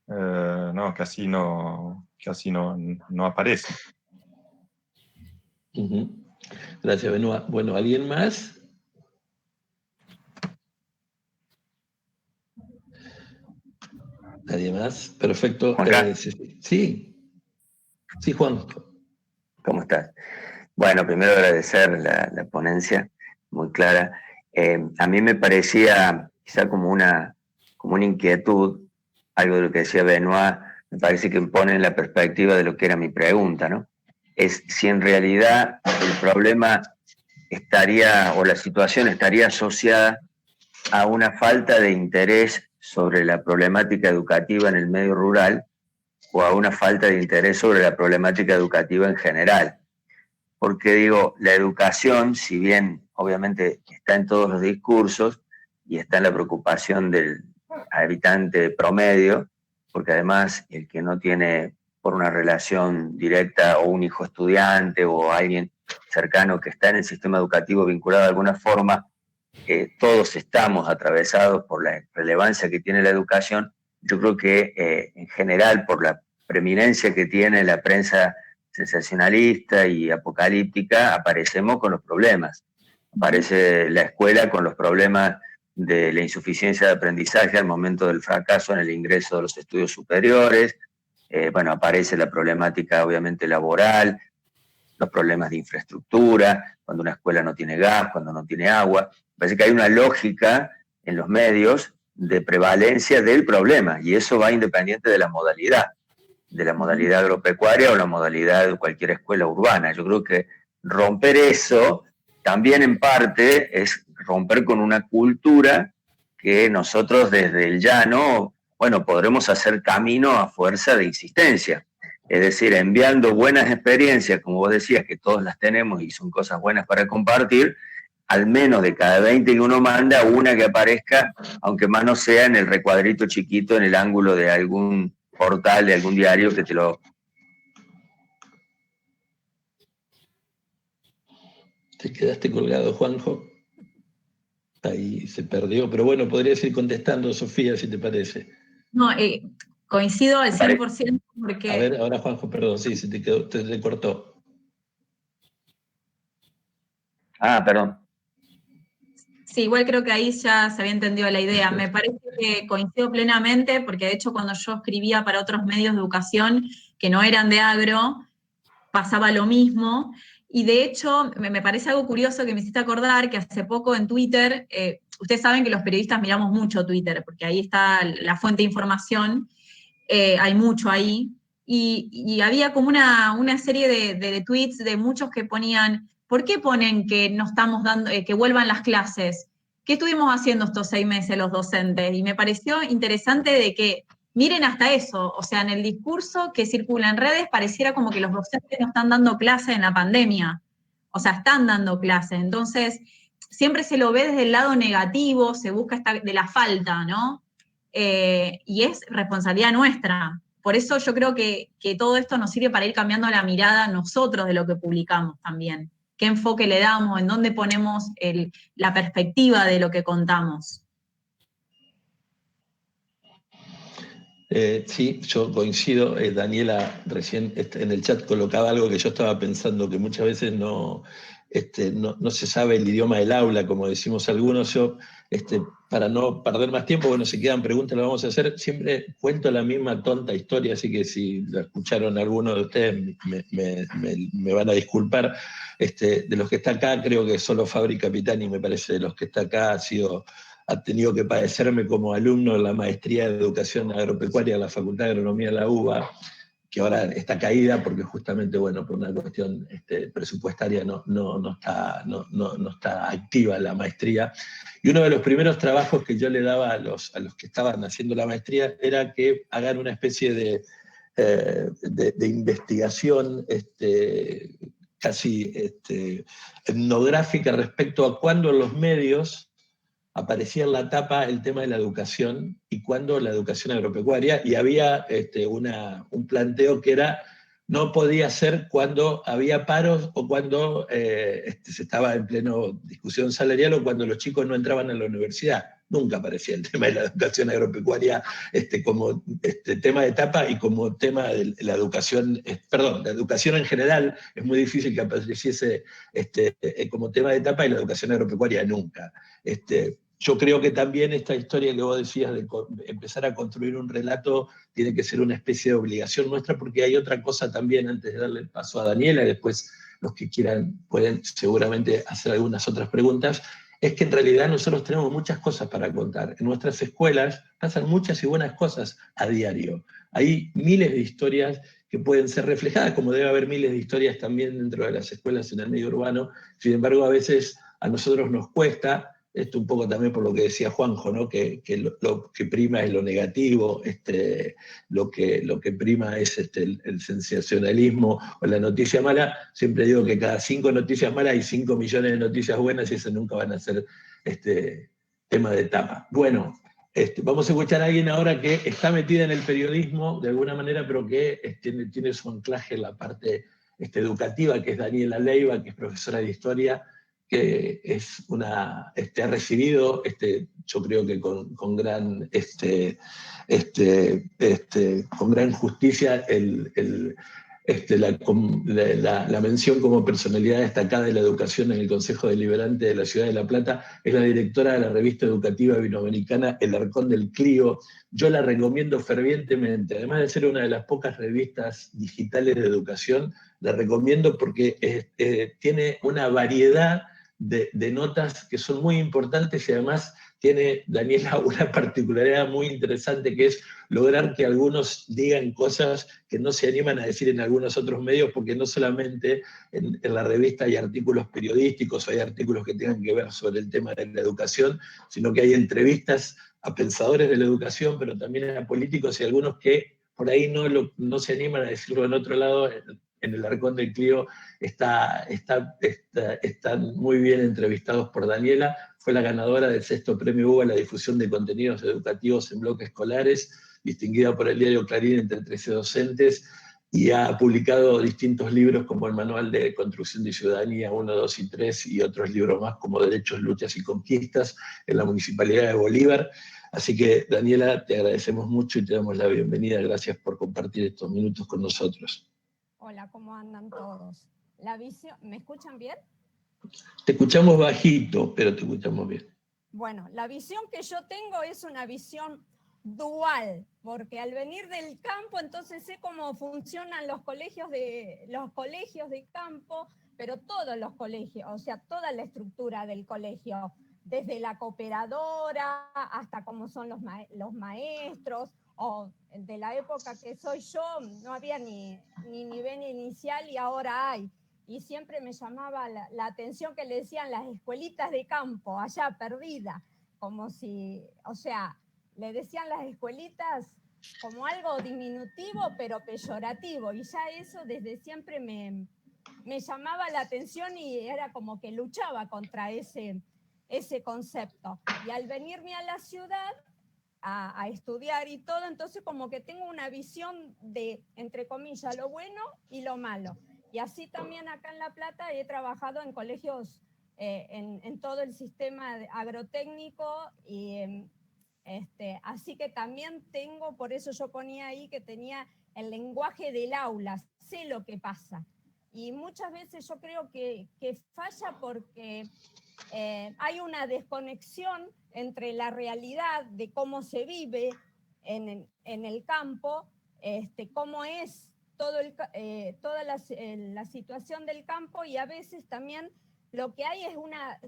no, casi no aparece. Gracias, Benoit. Bueno, ¿alguien más? ¿Nadie más? Perfecto. Sí, Juan. ¿Cómo estás? Bueno, primero agradecer la ponencia, muy clara. A mí me parecía quizá como una inquietud, algo de lo que decía Benoit, me parece que pone en la perspectiva de lo que era mi pregunta, ¿no? es si en realidad el problema estaría, o la situación estaría asociada a una falta de interés sobre la problemática educativa en el medio rural o a una falta de interés sobre la problemática educativa en general. Porque digo, la educación, si bien obviamente está en todos los discursos y está en la preocupación del habitante promedio, porque además el que no tiene por una relación directa o un hijo estudiante o alguien cercano que está en el sistema educativo vinculado de alguna forma, todos estamos atravesados por la relevancia que tiene la educación. Yo creo que en general, por la preeminencia que tiene la prensa sensacionalista y apocalíptica, aparecemos con los problemas. Aparece la escuela con los problemas de la insuficiencia de aprendizaje al momento del fracaso en el ingreso de los estudios superiores. Bueno, aparece la problemática obviamente laboral, los problemas de infraestructura, cuando una escuela no tiene gas, cuando no tiene agua. Parece que hay una lógica en los medios de prevalencia del problema, y eso va independiente de la modalidad agropecuaria o la modalidad de cualquier escuela urbana. Yo creo que romper eso también en parte es romper con una cultura que nosotros desde el llano, bueno, podremos hacer camino a fuerza de insistencia. Es decir, enviando buenas experiencias, como vos decías, que todos las tenemos y son cosas buenas para compartir, al menos de cada 20 que uno manda, una que aparezca, aunque más no sea en el recuadrito chiquito, en el ángulo de algún portal, de algún diario que te lo... Te quedaste colgado, Juanjo. Ahí se perdió, pero bueno, podrías ir contestando, Sofía, si te parece. No, coincido al 100% porque... A ver, ahora Juanjo, perdón, sí, se te quedó, te cortó. Ah, perdón. Sí, igual creo que ahí ya se había entendido la idea. Me parece que coincido plenamente, porque de hecho cuando yo escribía para otros medios de educación que no eran de agro, pasaba lo mismo. Y de hecho, me parece algo curioso que me hiciste acordar que hace poco en Twitter, ustedes saben que los periodistas miramos mucho Twitter, porque ahí está la fuente de información, hay mucho ahí. Y había como una serie de tweets de muchos que ponían... ¿Por qué ponen que no estamos dando, que vuelvan las clases? ¿Qué estuvimos haciendo estos 6 meses los docentes? Y me pareció interesante de que miren hasta eso, o sea, en el discurso que circula en redes pareciera como que los docentes no están dando clase en la pandemia. O sea, están dando clase. Entonces, siempre se lo ve desde el lado negativo, se busca de la falta, ¿no? Y es responsabilidad nuestra. Por eso yo creo que todo esto nos sirve para ir cambiando la mirada nosotros de lo que publicamos también. ¿Qué enfoque le damos? ¿En dónde ponemos la perspectiva de lo que contamos? Sí, yo coincido. Daniela recién en el chat colocaba algo que yo estaba pensando, que muchas veces no se sabe el idioma del aula, como decimos algunos. Yo, para no perder más tiempo, bueno, si quedan preguntas las vamos a hacer. Siempre cuento la misma tonta historia, así que si la escucharon alguno de ustedes me van a disculpar. De los que está acá, creo que solo Fabri Capitani, me parece, de los que está acá ha tenido que padecerme como alumno en la maestría de Educación Agropecuaria de la Facultad de Agronomía de la UBA, que ahora está caída porque justamente, bueno, por una cuestión presupuestaria no está activa la maestría. Y uno de los primeros trabajos que yo le daba a los que estaban haciendo la maestría era que hagan una especie de investigación casi etnográfica respecto a cuándo en los medios aparecía en la tapa el tema de la educación y cuándo la educación agropecuaria, y había un planteo que era, no podía ser cuando había paros o cuando se estaba en pleno discusión salarial o cuando los chicos no entraban a la universidad. Nunca aparecía el tema de la educación agropecuaria como tema de tapa, y como tema de la educación, la educación en general es muy difícil que apareciese como tema de tapa, y la educación agropecuaria nunca. Yo creo que también esta historia que vos decías de empezar a construir un relato tiene que ser una especie de obligación nuestra, porque hay otra cosa también, antes de darle el paso a Daniela, y después los que quieran pueden seguramente hacer algunas otras preguntas, es que en realidad nosotros tenemos muchas cosas para contar. En nuestras escuelas pasan muchas y buenas cosas a diario. Hay miles de historias que pueden ser reflejadas, como debe haber miles de historias también dentro de las escuelas en el medio urbano. Sin embargo, a veces a nosotros nos cuesta, esto un poco también por lo que decía Juanjo, ¿no? que lo que prima es lo negativo, lo que prima es el sensacionalismo o la noticia mala. Siempre digo que cada 5 noticias malas hay 5 millones de noticias buenas y eso nunca van a ser tema de etapa. Bueno, vamos a escuchar a alguien ahora que está metida en el periodismo de alguna manera, pero que tiene su anclaje en la parte educativa, que es Daniela Leiva, que es profesora de historia, que es ha recibido, yo creo que con gran justicia la mención como personalidad destacada de la educación en el Consejo Deliberante de la Ciudad de La Plata. Es la directora de la revista educativa vinoamericana El Arcón del Clío. Yo la recomiendo fervientemente, además de ser una de las pocas revistas digitales de educación, la recomiendo porque tiene una variedad de notas que son muy importantes y además tiene, Daniela, una particularidad muy interesante, que es lograr que algunos digan cosas que no se animan a decir en algunos otros medios, porque no solamente en la revista hay artículos periodísticos, hay artículos que tengan que ver sobre el tema de la educación, sino que hay entrevistas a pensadores de la educación, pero también a políticos y algunos que por ahí no se animan a decirlo en otro lado. En el Arcón del Clío están muy bien entrevistados por Daniela. Fue la ganadora del 6º Premio Hugo a la difusión de contenidos educativos en bloques escolares, distinguida por el diario Clarín entre 13 docentes, y ha publicado distintos libros como el Manual de Construcción de Ciudadanía 1, 2 y 3, y otros libros más como Derechos, Luchas y Conquistas en la Municipalidad de Bolívar. Así que, Daniela, te agradecemos mucho y te damos la bienvenida. Gracias por compartir estos minutos con nosotros. Hola, ¿cómo andan todos? La visión, ¿me escuchan bien? Te escuchamos bajito, pero te escuchamos bien. Bueno, la visión que yo tengo es una visión dual, porque al venir del campo, entonces sé cómo funcionan los colegios de campo, pero todos los colegios, o sea, toda la estructura del colegio, desde la cooperadora hasta cómo son los maestros, o de la época que soy yo, no había ni nivel inicial y ahora hay. Y siempre me llamaba la atención que le decían las escuelitas de campo, allá perdida, como si, o sea, le decían las escuelitas como algo diminutivo pero peyorativo, y ya eso desde siempre me llamaba la atención y era como que luchaba contra ese concepto. Y al venirme a la ciudad a estudiar y todo, entonces como que tengo una visión de, entre comillas, lo bueno y lo malo. Y así también acá en La Plata he trabajado en colegios, en todo el sistema agrotécnico, y así que también tengo, por eso yo ponía ahí que tenía el lenguaje del aula, sé lo que pasa. Y muchas veces yo creo que falla porque hay una desconexión entre la realidad de cómo se vive en el campo, cómo es toda la situación del campo, y a veces también lo que hay es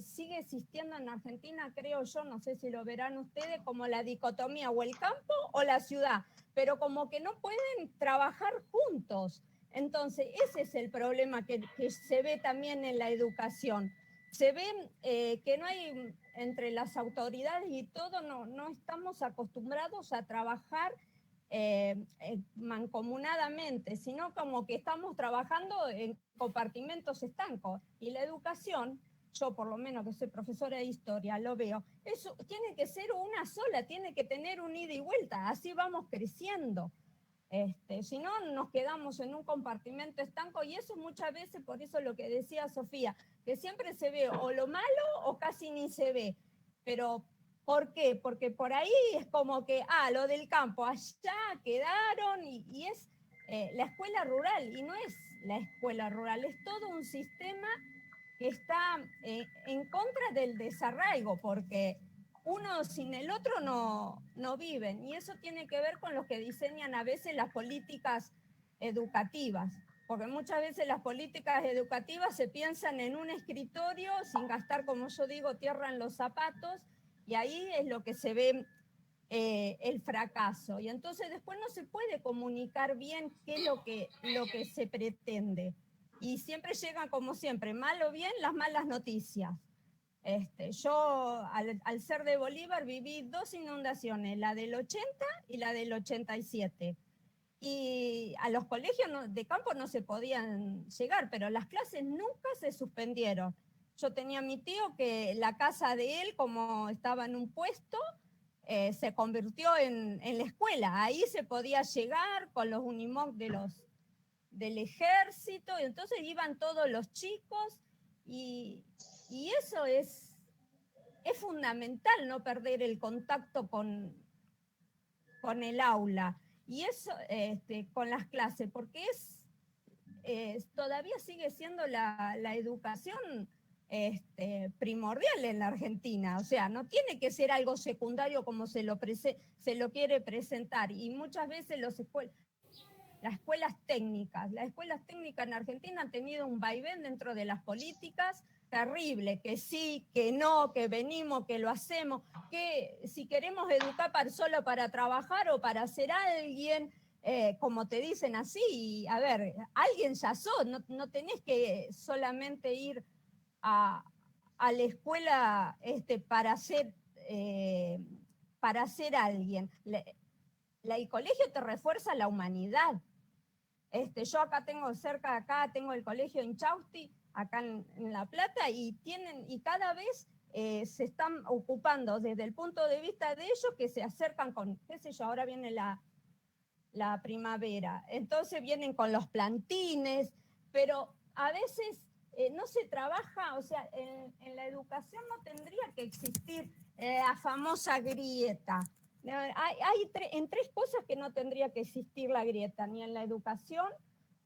sigue existiendo en Argentina, creo yo, no sé si lo verán ustedes, como la dicotomía o el campo o la ciudad, pero como que no pueden trabajar juntos. Entonces ese es el problema que se ve también en la educación. Se ve que no hay, entre las autoridades y todo, no estamos acostumbrados a trabajar mancomunadamente, sino como que estamos trabajando en compartimentos estancos. Y la educación, yo por lo menos que soy profesora de historia, lo veo, eso tiene que ser una sola, tiene que tener un ida y vuelta, así vamos creciendo. Si no, nos quedamos en un compartimento estanco, y eso muchas veces, por eso lo que decía Sofía, que siempre se ve o lo malo o casi ni se ve. Pero ¿por qué? Porque por ahí es como que, lo del campo, allá quedaron, y es la escuela rural, y no es la escuela rural, es todo un sistema que está en contra del desarraigo, porque uno sin el otro no viven, y eso tiene que ver con los que diseñan a veces las políticas educativas, porque muchas veces las políticas educativas se piensan en un escritorio sin gastar, como yo digo, tierra en los zapatos, y ahí es lo que se ve el fracaso. Y entonces después no se puede comunicar bien qué es lo que se pretende. Y siempre llegan, como siempre, mal o bien, las malas noticias. Yo, al ser de Bolívar, viví 2 inundaciones, la del 80 y la del 87. Y a los colegios de campo no se podían llegar, pero las clases nunca se suspendieron. Yo tenía a mi tío que la casa de él, como estaba en un puesto, se convirtió en la escuela. Ahí se podía llegar con los Unimog del ejército, y entonces iban todos los chicos, y eso es fundamental, no perder el contacto con el aula, y eso con las clases, porque todavía sigue siendo la educación primordial en la Argentina. O sea, no tiene que ser algo secundario como se lo quiere presentar, y muchas veces las escuelas técnicas en Argentina han tenido un vaivén dentro de las políticas terrible, que sí, que no, que venimos, que lo hacemos, que si queremos educar solo para trabajar o para ser alguien, como te dicen así, y, a ver, alguien ya sos, no tenés que solamente ir a la escuela para ser alguien. El colegio te refuerza la humanidad. Yo acá tengo, cerca de acá, tengo el colegio Inchausti, acá en La Plata, y cada vez se están ocupando desde el punto de vista de ellos, que se acercan con, qué sé yo, ahora viene la primavera, entonces vienen con los plantines, pero a veces no se trabaja, o sea, en la educación no tendría que existir la famosa grieta. Hay en 3 cosas que no tendría que existir la grieta, ni en la educación,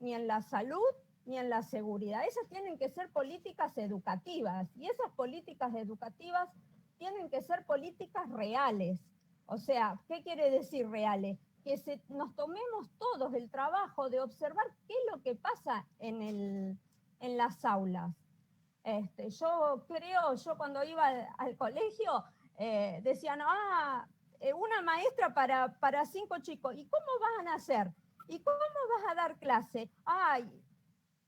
ni en la salud, ni en la seguridad. Esas tienen que ser políticas educativas, y esas políticas educativas tienen que ser políticas reales. O sea, ¿qué quiere decir reales? Que nos tomemos todos el trabajo de observar qué es lo que pasa en las aulas. Yo cuando iba al colegio, decían, una maestra para 5 chicos, ¿y cómo van a hacer? ¿Y cómo vas a dar clase?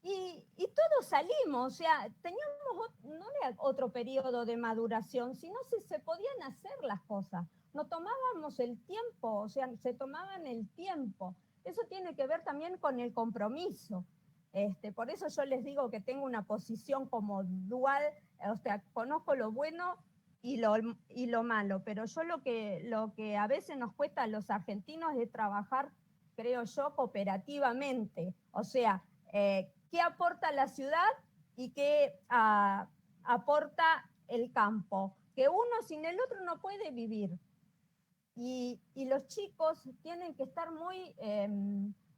Y todos salimos, o sea, teníamos no era otro periodo de maduración, sino se podían hacer las cosas. No tomábamos el tiempo, o sea, se tomaban el tiempo. Eso tiene que ver también con el compromiso. Por eso yo les digo que tengo una posición como dual, o sea, conozco lo bueno y lo malo, pero yo lo que a veces nos cuesta a los argentinos es trabajar, creo yo, cooperativamente. O sea, ¿qué aporta la ciudad y qué aporta el campo? Que uno sin el otro no puede vivir. Y los chicos tienen que estar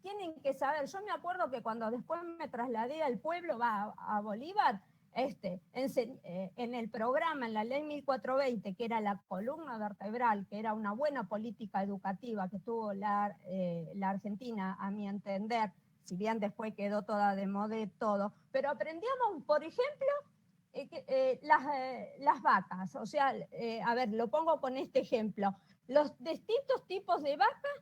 tienen que saber. Yo me acuerdo que cuando después me trasladé al pueblo, a Bolívar, en el programa, en la ley 1420, que era la columna vertebral, que era una buena política educativa que tuvo la Argentina, a mi entender, si bien después quedó toda de moda todo, pero aprendíamos, por ejemplo, las vacas. O sea, a ver, lo pongo con este ejemplo. Los distintos tipos de vacas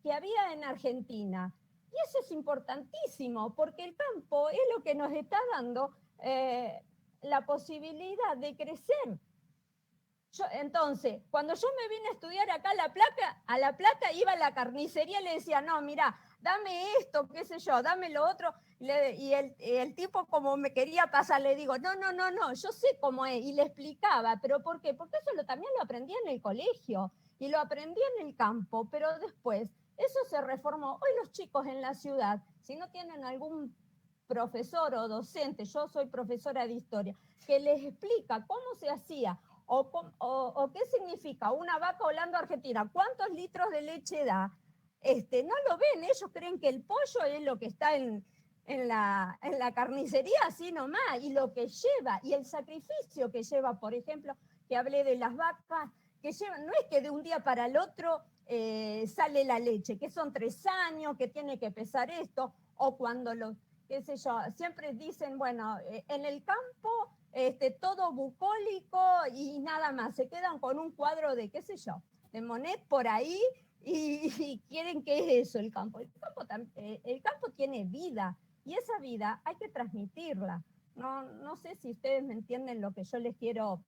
que había en Argentina. Y eso es importantísimo, porque el campo es lo que nos está dando la posibilidad de crecer. Entonces, cuando yo me vine a estudiar acá a La Plata, iba a la carnicería y le decía, no, mira, dame esto, qué sé yo, dame lo otro, y el tipo, como me quería pasar, le digo, no, yo sé cómo es, y le explicaba. ¿Pero por qué? Porque eso también lo aprendí en el colegio, y lo aprendí en el campo, pero después eso se reformó. Hoy los chicos en la ciudad, si no tienen algún profesor o docente, yo soy profesora de historia, que les explica cómo se hacía, o qué significa una vaca Holanda Argentina, cuántos litros de leche da, no lo ven. Ellos creen que el pollo es lo que está en la carnicería, así nomás, y lo que lleva, y el sacrificio que lleva, por ejemplo, que hablé de las vacas, que llevan, no es que de un día para el otro sale la leche, que son 3 años, que tiene que pesar esto, o cuando qué sé yo, siempre dicen, bueno, en el campo todo bucólico y nada más. Se quedan con un cuadro de, qué sé yo, de Monet por ahí y quieren que es eso el campo. El campo tiene vida y esa vida hay que transmitirla. No sé si ustedes me entienden lo que yo les quiero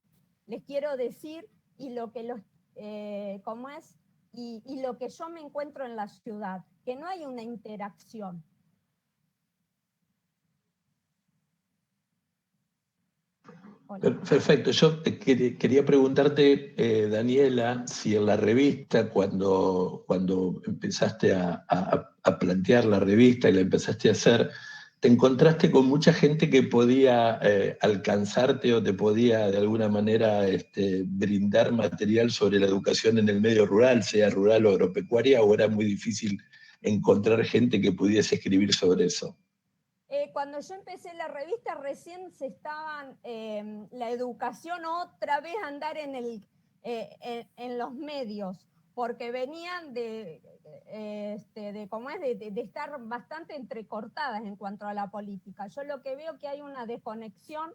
decir y lo que cómo es y lo que yo me encuentro en la ciudad, que no hay una interacción. Perfecto. Yo quería preguntarte, Daniela, si en la revista, cuando empezaste a plantear la revista y la empezaste a hacer, te encontraste con mucha gente que podía alcanzarte o te podía de alguna manera brindar material sobre la educación en el medio rural, sea rural o agropecuaria, o era muy difícil encontrar gente que pudiese escribir sobre eso. Cuando yo empecé la revista recién se estaban la educación otra vez a andar en los medios, porque venían de estar bastante entrecortadas en cuanto a la política. Yo lo que veo que hay una desconexión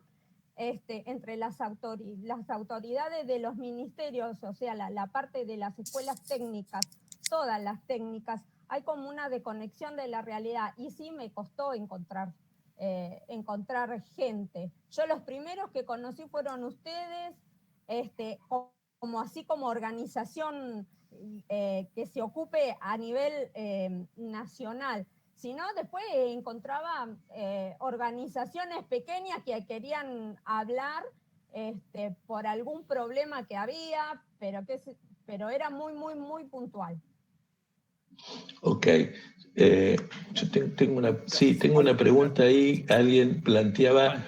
entre las autoridades de los ministerios, o sea, la parte de las escuelas técnicas, todas las técnicas, hay como una desconexión de la realidad y sí me costó encontrar gente. Yo los primeros que conocí fueron ustedes, como organización que se ocupe a nivel nacional. Si no, después encontraba organizaciones pequeñas que querían hablar por algún problema que había, pero era muy, muy, muy puntual. Ok. Yo tengo una pregunta ahí. Alguien planteaba...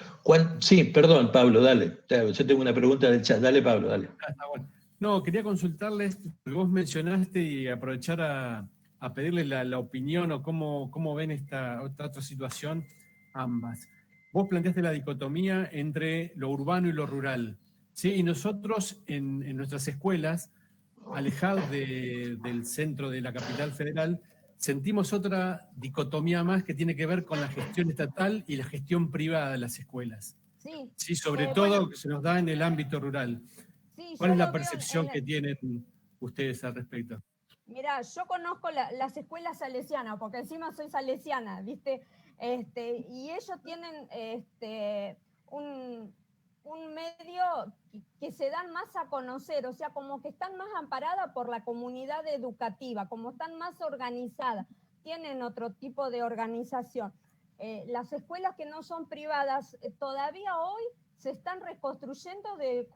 Sí, perdón, Pablo, dale. Yo tengo una pregunta del chat. Dale, Pablo, dale. Está bueno. No, quería consultarles, porque vos mencionaste y aprovechar a pedirles la opinión o cómo ven esta otra situación ambas. Vos planteaste la dicotomía entre lo urbano y lo rural, ¿sí? Y nosotros en nuestras escuelas, alejados del centro de la capital federal, sentimos otra dicotomía más que tiene que ver con la gestión estatal y la gestión privada de las escuelas. Sí, sobre todo que se nos da en el ámbito rural. Sí, ¿Cuál es la percepción que tienen ustedes al respecto? Mira, yo conozco las escuelas salesianas, porque encima soy salesiana, ¿viste? Y ellos tienen un medio que se dan más a conocer, o sea, como que están más amparadas por la comunidad educativa, como están más organizadas, tienen otro tipo de organización. Las escuelas que no son privadas, todavía hoy se están reconstruyendo desde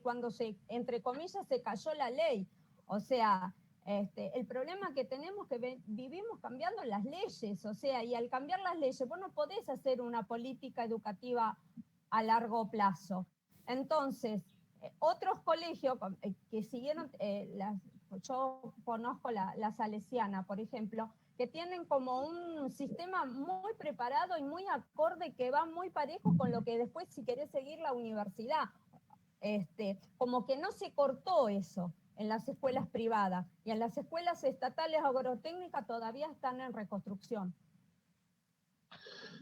cuando entre comillas, se cayó la ley. O sea, el problema que tenemos es que vivimos cambiando las leyes, o sea, y al cambiar las leyes, vos no podés hacer una política educativa a largo plazo. Entonces, otros colegios que siguieron, yo conozco la Salesiana, por ejemplo, que tienen como un sistema muy preparado y muy acorde, que va muy parejo con lo que después si querés seguir la universidad. Como que no se cortó eso en las escuelas privadas, y en las escuelas estatales agrotécnicas todavía están en reconstrucción.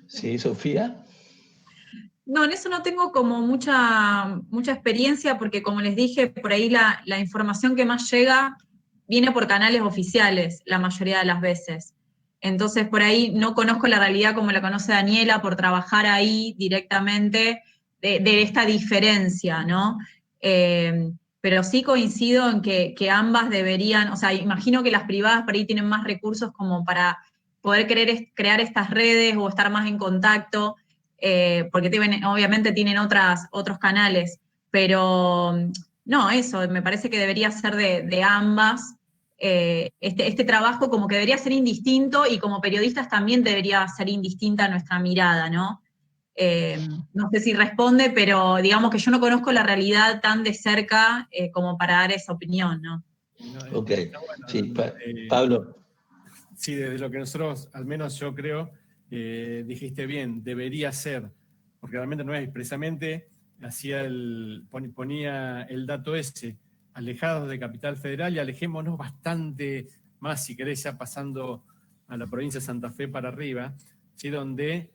Sí, Sofía. No, en eso no tengo como mucha experiencia, porque como les dije, por ahí la información que más llega viene por canales oficiales la mayoría de las veces. Entonces, por ahí no conozco la realidad como la conoce Daniela, por trabajar ahí directamente de esta diferencia, ¿no? Pero sí coincido en que ambas deberían, o sea, imagino que las privadas por ahí tienen más recursos como para poder crear estas redes o estar más en contacto, porque obviamente tienen otros canales, pero no, eso, me parece que debería ser de ambas. Este trabajo como que debería ser indistinto, y como periodistas también debería ser indistinta nuestra mirada, ¿no? No sé si responde, pero digamos que yo no conozco la realidad tan de cerca como para dar esa opinión, ¿no? Ok, sí, Pablo. Sí, desde lo que nosotros, al menos yo creo, dijiste bien, debería ser, porque realmente no es expresamente, ponía el dato ese, alejados de Capital Federal, y alejémonos bastante más, si querés, ya pasando a la provincia de Santa Fe para arriba, ¿sí? Donde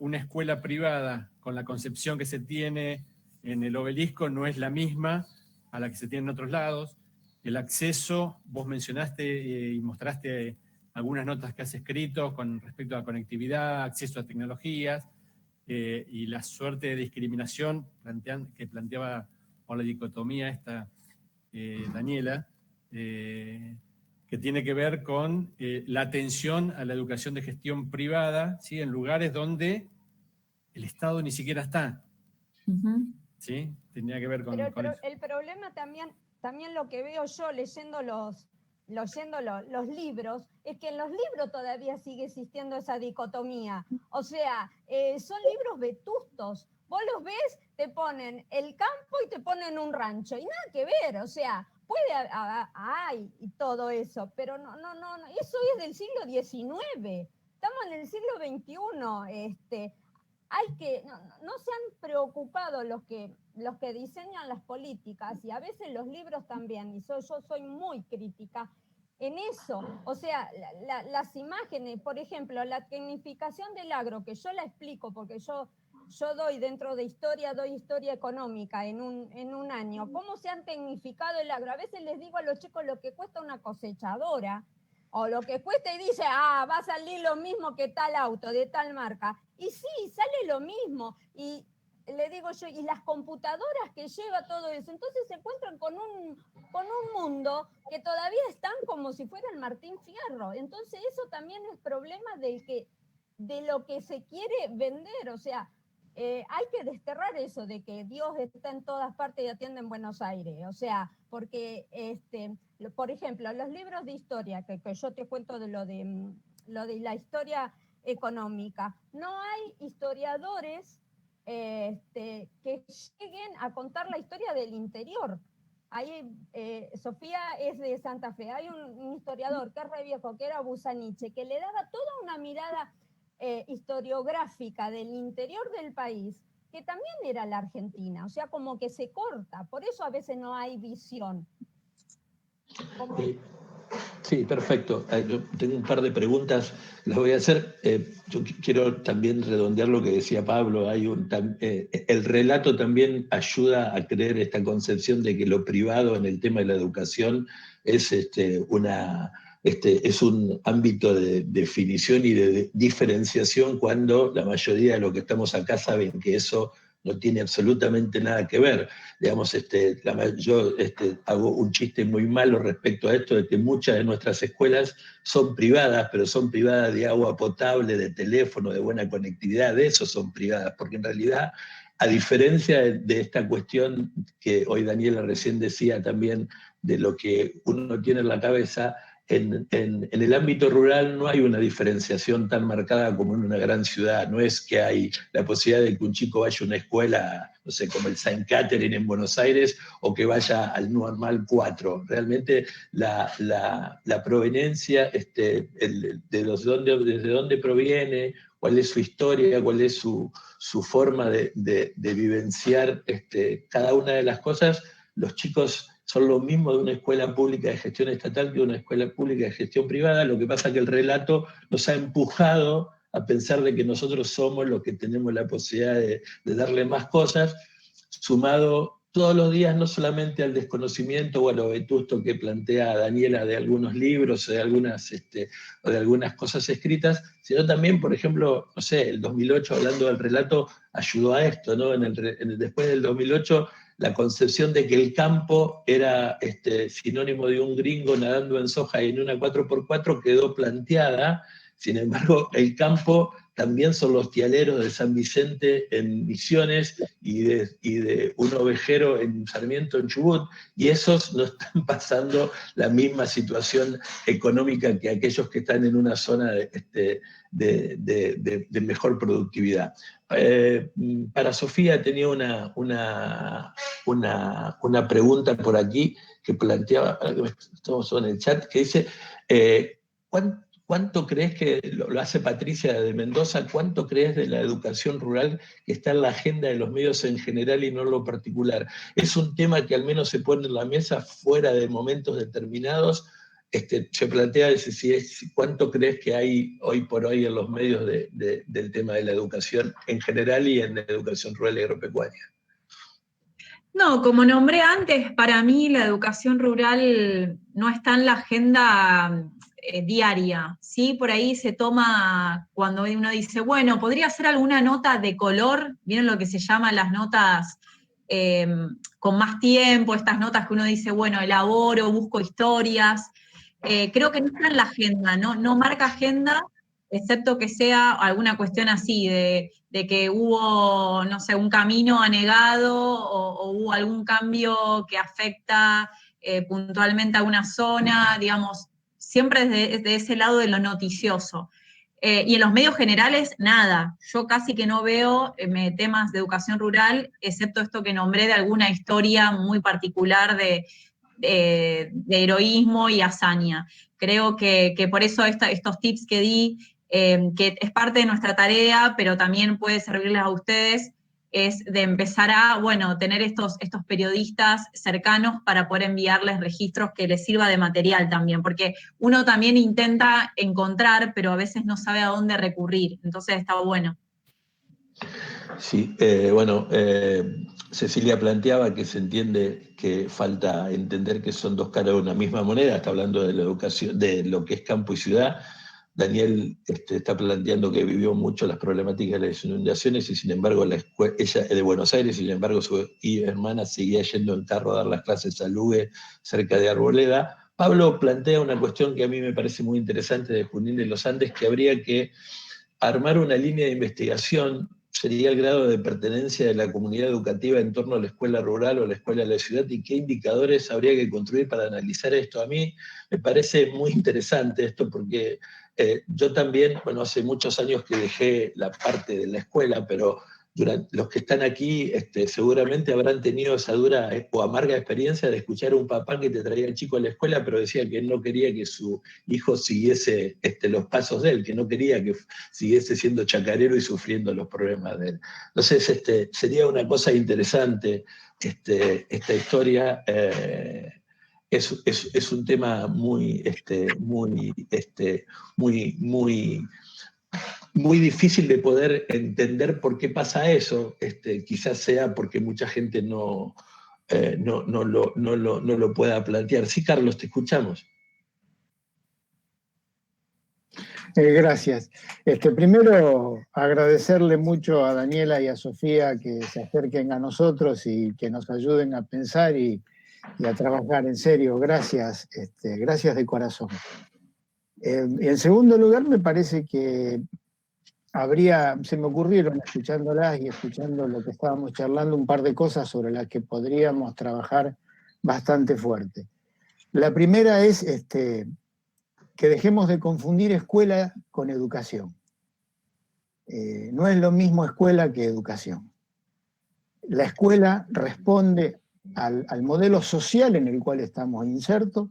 una escuela privada con la concepción que se tiene en el Obelisco no es la misma a la que se tiene en otros lados. El acceso, vos mencionaste y mostraste algunas notas que has escrito con respecto a conectividad, acceso a tecnologías, y la suerte de discriminación que planteaba por la dicotomía esta Daniela, que tiene que ver con la atención a la educación de gestión privada, ¿sí? En lugares donde el Estado ni siquiera está. ¿Sí? Tenía que ver con Pero eso. el problema también lo que veo yo leyendo los libros, es que en los libros todavía sigue existiendo esa dicotomía. O sea, son libros vetustos. Vos los ves, te ponen el campo y te ponen un rancho, y nada que ver, o sea, hay y todo eso, pero no, eso es del siglo XIX, estamos en el siglo XXI, no se han preocupado los que diseñan las políticas, y a veces los libros también, y yo soy muy crítica en eso. O sea, las imágenes, por ejemplo, la tecnificación del agro, que yo la explico porque yo doy dentro de historia, doy historia económica en un año, cómo se han tecnificado el agro. A veces les digo a los chicos lo que cuesta una cosechadora, o lo que cuesta, y dice, va a salir lo mismo que tal auto, de tal marca. Y sí, sale lo mismo. Y le digo yo, y las computadoras que lleva todo eso, entonces se encuentran con un mundo que todavía están como si fuera el Martín Fierro. Entonces eso también es problema de lo que se quiere vender. O sea, hay que desterrar eso de que Dios está en todas partes y atiende en Buenos Aires. O sea, porque, por ejemplo, los libros de historia, que yo te cuento de lo de la historia económica, no hay historiadores que lleguen a contar la historia del interior. Ahí, Sofía es de Santa Fe, hay un historiador que es re viejo, que era Busaniche, que le daba toda una mirada historiográfica del interior del país, que también era la Argentina, o sea, como que se corta, por eso a veces no hay visión. Sí, perfecto. Yo tengo un par de preguntas, las voy a hacer. Yo quiero también redondear lo que decía Pablo. El relato también ayuda a creer esta concepción de que lo privado en el tema de la educación es es un ámbito de definición y de diferenciación, cuando la mayoría de los que estamos acá saben que eso no tiene absolutamente nada que ver. Digamos, yo hago un chiste muy malo respecto a esto, de que muchas de nuestras escuelas son privadas, pero son privadas de agua potable, de teléfono, de buena conectividad, de eso son privadas, porque en realidad, a diferencia de esta cuestión que hoy Daniela recién decía también, de lo que uno tiene en la cabeza, en el ámbito rural no hay una diferenciación tan marcada como en una gran ciudad. No es que hay la posibilidad de que un chico vaya a una escuela, no sé, como el Saint Catherine en Buenos Aires, o que vaya al Normal 4. Realmente la proveniencia, desde dónde proviene, cuál es su historia, cuál es su forma de vivenciar cada una de las cosas, los chicos son lo mismo de una escuela pública de gestión estatal que de una escuela pública de gestión privada. Lo que pasa es que el relato nos ha empujado a pensar de que nosotros somos los que tenemos la posibilidad de darle más cosas, sumado todos los días no solamente al desconocimiento o a lo vetusto que plantea Daniela de algunos libros o de algunas cosas escritas, sino también, por ejemplo, no sé, el 2008, hablando del relato, ayudó a esto, ¿no? Después del 2008, la concepción de que el campo era sinónimo de un gringo nadando en soja y en una 4x4 quedó planteada. Sin embargo, el campo también son los tialeros de San Vicente en Misiones y de un ovejero en Sarmiento, en Chubut, y esos no están pasando la misma situación económica que aquellos que están en una zona de mejor productividad. Para Sofía tenía una pregunta por aquí que planteaba, estamos en el chat, que dice, ¿cuánto crees que, lo hace Patricia de Mendoza, cuánto crees de la educación rural que está en la agenda de los medios en general y no en lo particular? ¿Es un tema que al menos se pone en la mesa fuera de momentos determinados? se plantea cuánto crees que hay hoy por hoy en los medios del tema de la educación en general y en la educación rural y agropecuaria. No, como nombré antes, para mí la educación rural no está en la agenda diaria, ¿sí? Por ahí se toma cuando uno dice, bueno, podría hacer alguna nota de color, ¿vieron lo que se llaman las notas con más tiempo, estas notas que uno dice, bueno, elaboro, busco historias? Creo que no está en la agenda, no marca agenda, excepto que sea alguna cuestión así, de que hubo, no sé, un camino anegado o hubo algún cambio que afecta puntualmente a una zona, digamos, siempre desde ese lado de lo noticioso. Y en los medios generales, nada. Yo casi que no veo temas de educación rural, excepto esto que nombré de alguna historia muy particular de heroísmo y hazaña. Creo que por eso estos tips que di, que es parte de nuestra tarea, pero también puede servirles a ustedes, es de empezar a, bueno, tener estos periodistas cercanos para poder enviarles registros que les sirva de material también, porque uno también intenta encontrar, pero a veces no sabe a dónde recurrir, entonces está bueno. Sí, Cecilia planteaba que se entiende que falta entender que son dos caras de una misma moneda, está hablando de la educación, de lo que es campo y ciudad. Daniel está planteando que vivió mucho las problemáticas de las inundaciones y sin embargo ella es de Buenos Aires, y sin embargo su hermana seguía yendo en carro a dar las clases a Lugue, cerca de Arboleda. Pablo plantea una cuestión que a mí me parece muy interesante de Junín de los Andes, que habría que armar una línea de investigación, sería el grado de pertenencia de la comunidad educativa en torno a la escuela rural o la escuela de la ciudad, y qué indicadores habría que construir para analizar esto. A mí me parece muy interesante esto porque yo también, hace muchos años que dejé la parte de la escuela, pero los que están aquí seguramente habrán tenido esa dura o amarga experiencia de escuchar a un papá que te traía al chico a la escuela, pero decía que él no quería que su hijo siguiese los pasos de él, que no quería que siguiese siendo chacarero y sufriendo los problemas de él. Entonces, sería una cosa interesante esta historia. Es un tema muy difícil de poder entender por qué pasa eso. Quizás sea porque mucha gente no lo pueda plantear. Sí, Carlos, te escuchamos. Gracias. Primero, agradecerle mucho a Daniela y a Sofía que se acerquen a nosotros y que nos ayuden a pensar y a trabajar en serio. Gracias, gracias de corazón. Y en segundo lugar, me parece que se me ocurrieron, escuchándolas y escuchando lo que estábamos charlando, un par de cosas sobre las que podríamos trabajar bastante fuerte. La primera es que dejemos de confundir escuela con educación. No es lo mismo escuela que educación. La escuela responde al modelo social en el cual estamos insertos,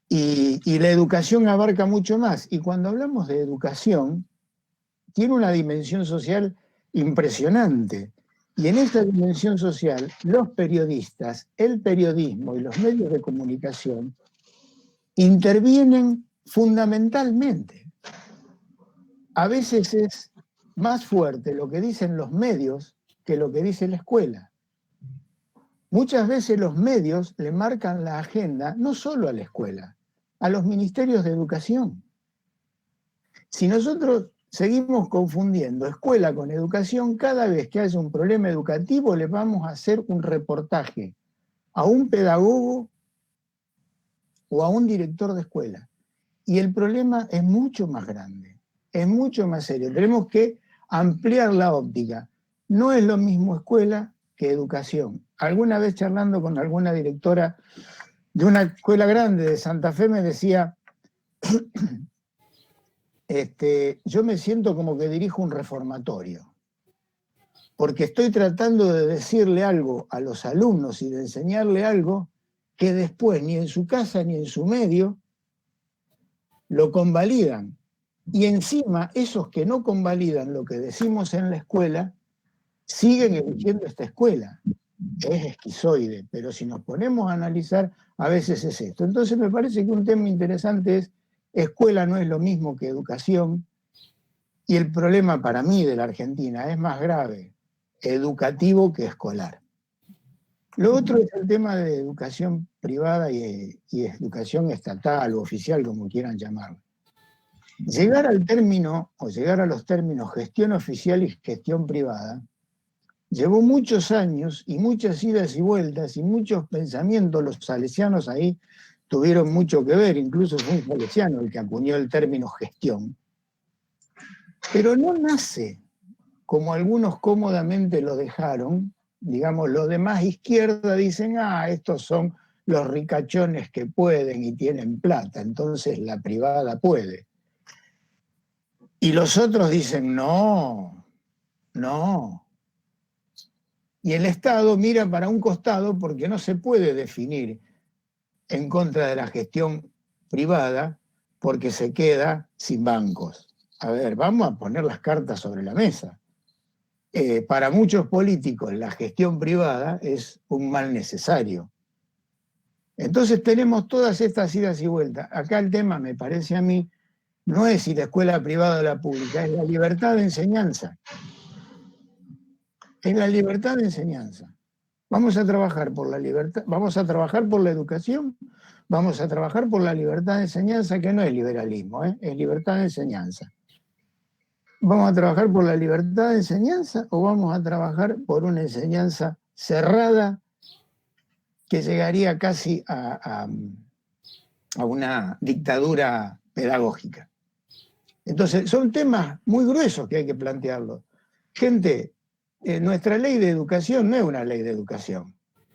y la educación abarca mucho más. Y cuando hablamos de educación, tiene una dimensión social impresionante. Y en esa dimensión social, los periodistas, el periodismo y los medios de comunicación intervienen fundamentalmente. A veces es más fuerte lo que dicen los medios que lo que dice la escuela. Muchas veces los medios le marcan la agenda no solo a la escuela, a los ministerios de educación. Si nosotros seguimos confundiendo escuela con educación, cada vez que haya un problema educativo le vamos a hacer un reportaje a un pedagogo o a un director de escuela. Y el problema es mucho más grande, es mucho más serio. Tenemos que ampliar la óptica. No es lo mismo escuela que educación. Alguna vez charlando con alguna directora de una escuela grande de Santa Fe me decía, yo me siento como que dirijo un reformatorio, porque estoy tratando de decirle algo a los alumnos y de enseñarle algo que después ni en su casa ni en su medio lo convalidan. Y encima esos que no convalidan lo que decimos en la escuela siguen eligiendo esta escuela. es esquizoide, pero si nos ponemos a analizar, a veces es esto. Entonces me parece que un tema interesante es, escuela no es lo mismo que educación, y el problema para mí de la Argentina es más grave, educativo que escolar. Lo otro es el tema de educación privada y educación estatal o oficial, como quieran llamarlo. Llegar al término, o llegar a los términos gestión oficial y gestión privada, llevó muchos años y muchas idas y vueltas y muchos pensamientos. Los salesianos ahí tuvieron mucho que ver, incluso fue un salesiano el que acuñó el término gestión. Pero no nace, como algunos cómodamente lo dejaron, digamos, los de más izquierda dicen, estos son los ricachones que pueden y tienen plata, entonces la privada puede. Y los otros dicen, no. Y el Estado mira para un costado porque no se puede definir en contra de la gestión privada porque se queda sin bancos. A ver, vamos a poner las cartas sobre la mesa. Para muchos políticos la gestión privada es un mal necesario. Entonces tenemos todas estas idas y vueltas. Acá el tema, me parece a mí, no es si la escuela privada o la pública, es la libertad de enseñanza. Es la libertad de enseñanza. Vamos a trabajar por la libertad, vamos a trabajar por la educación, vamos a trabajar por la libertad de enseñanza, que no es liberalismo, es libertad de enseñanza. ¿Vamos a trabajar por la libertad de enseñanza o vamos a trabajar por una enseñanza cerrada que llegaría casi a una dictadura pedagógica? Entonces, son temas muy gruesos que hay que plantearlos. Gente, nuestra ley de educación no es una ley de educación,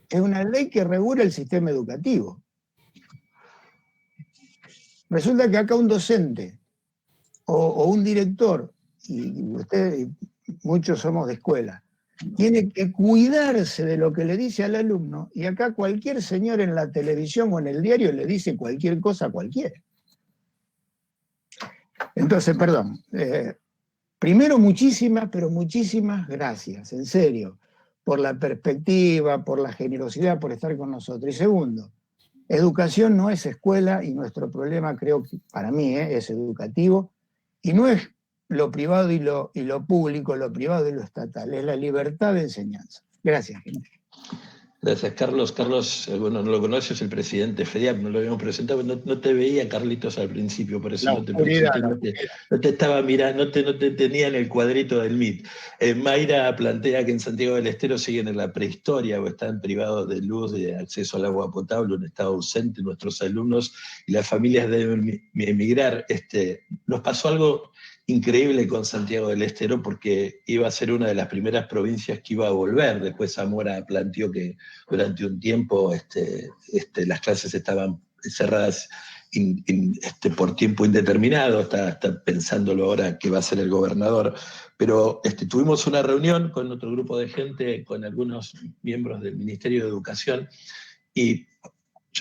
es una ley que regula el sistema educativo. Resulta que acá un docente o un director, y ustedes, muchos somos de escuela, tiene que cuidarse de lo que le dice al alumno, y acá cualquier señor en la televisión o en el diario le dice cualquier cosa a cualquiera. Entonces, perdón, primero pero muchísimas gracias, en serio, por la perspectiva, por la generosidad, por estar con nosotros. Y segundo, educación no es escuela y nuestro problema, creo que para mí, es educativo, y no es lo privado y lo público, lo privado y lo estatal, es la libertad de enseñanza. Gracias, gente. Gracias, Carlos. Carlos, bueno, no lo conoces, es el presidente FEDIAP, no lo habíamos presentado, no te veía, Carlitos, al principio, por eso no te presenté, no te estaba mirando, no te tenía en el cuadrito del MIT. Mayra plantea que en Santiago del Estero siguen en la prehistoria o están privados de luz, de acceso al agua potable, un estado ausente, nuestros alumnos y las familias deben emigrar. Nos pasó algo increíble con Santiago del Estero porque iba a ser una de las primeras provincias que iba a volver. Después Zamora planteó que durante un tiempo las clases estaban cerradas por tiempo indeterminado, está pensándolo ahora que va a ser el gobernador, pero tuvimos una reunión con otro grupo de gente, con algunos miembros del Ministerio de Educación, y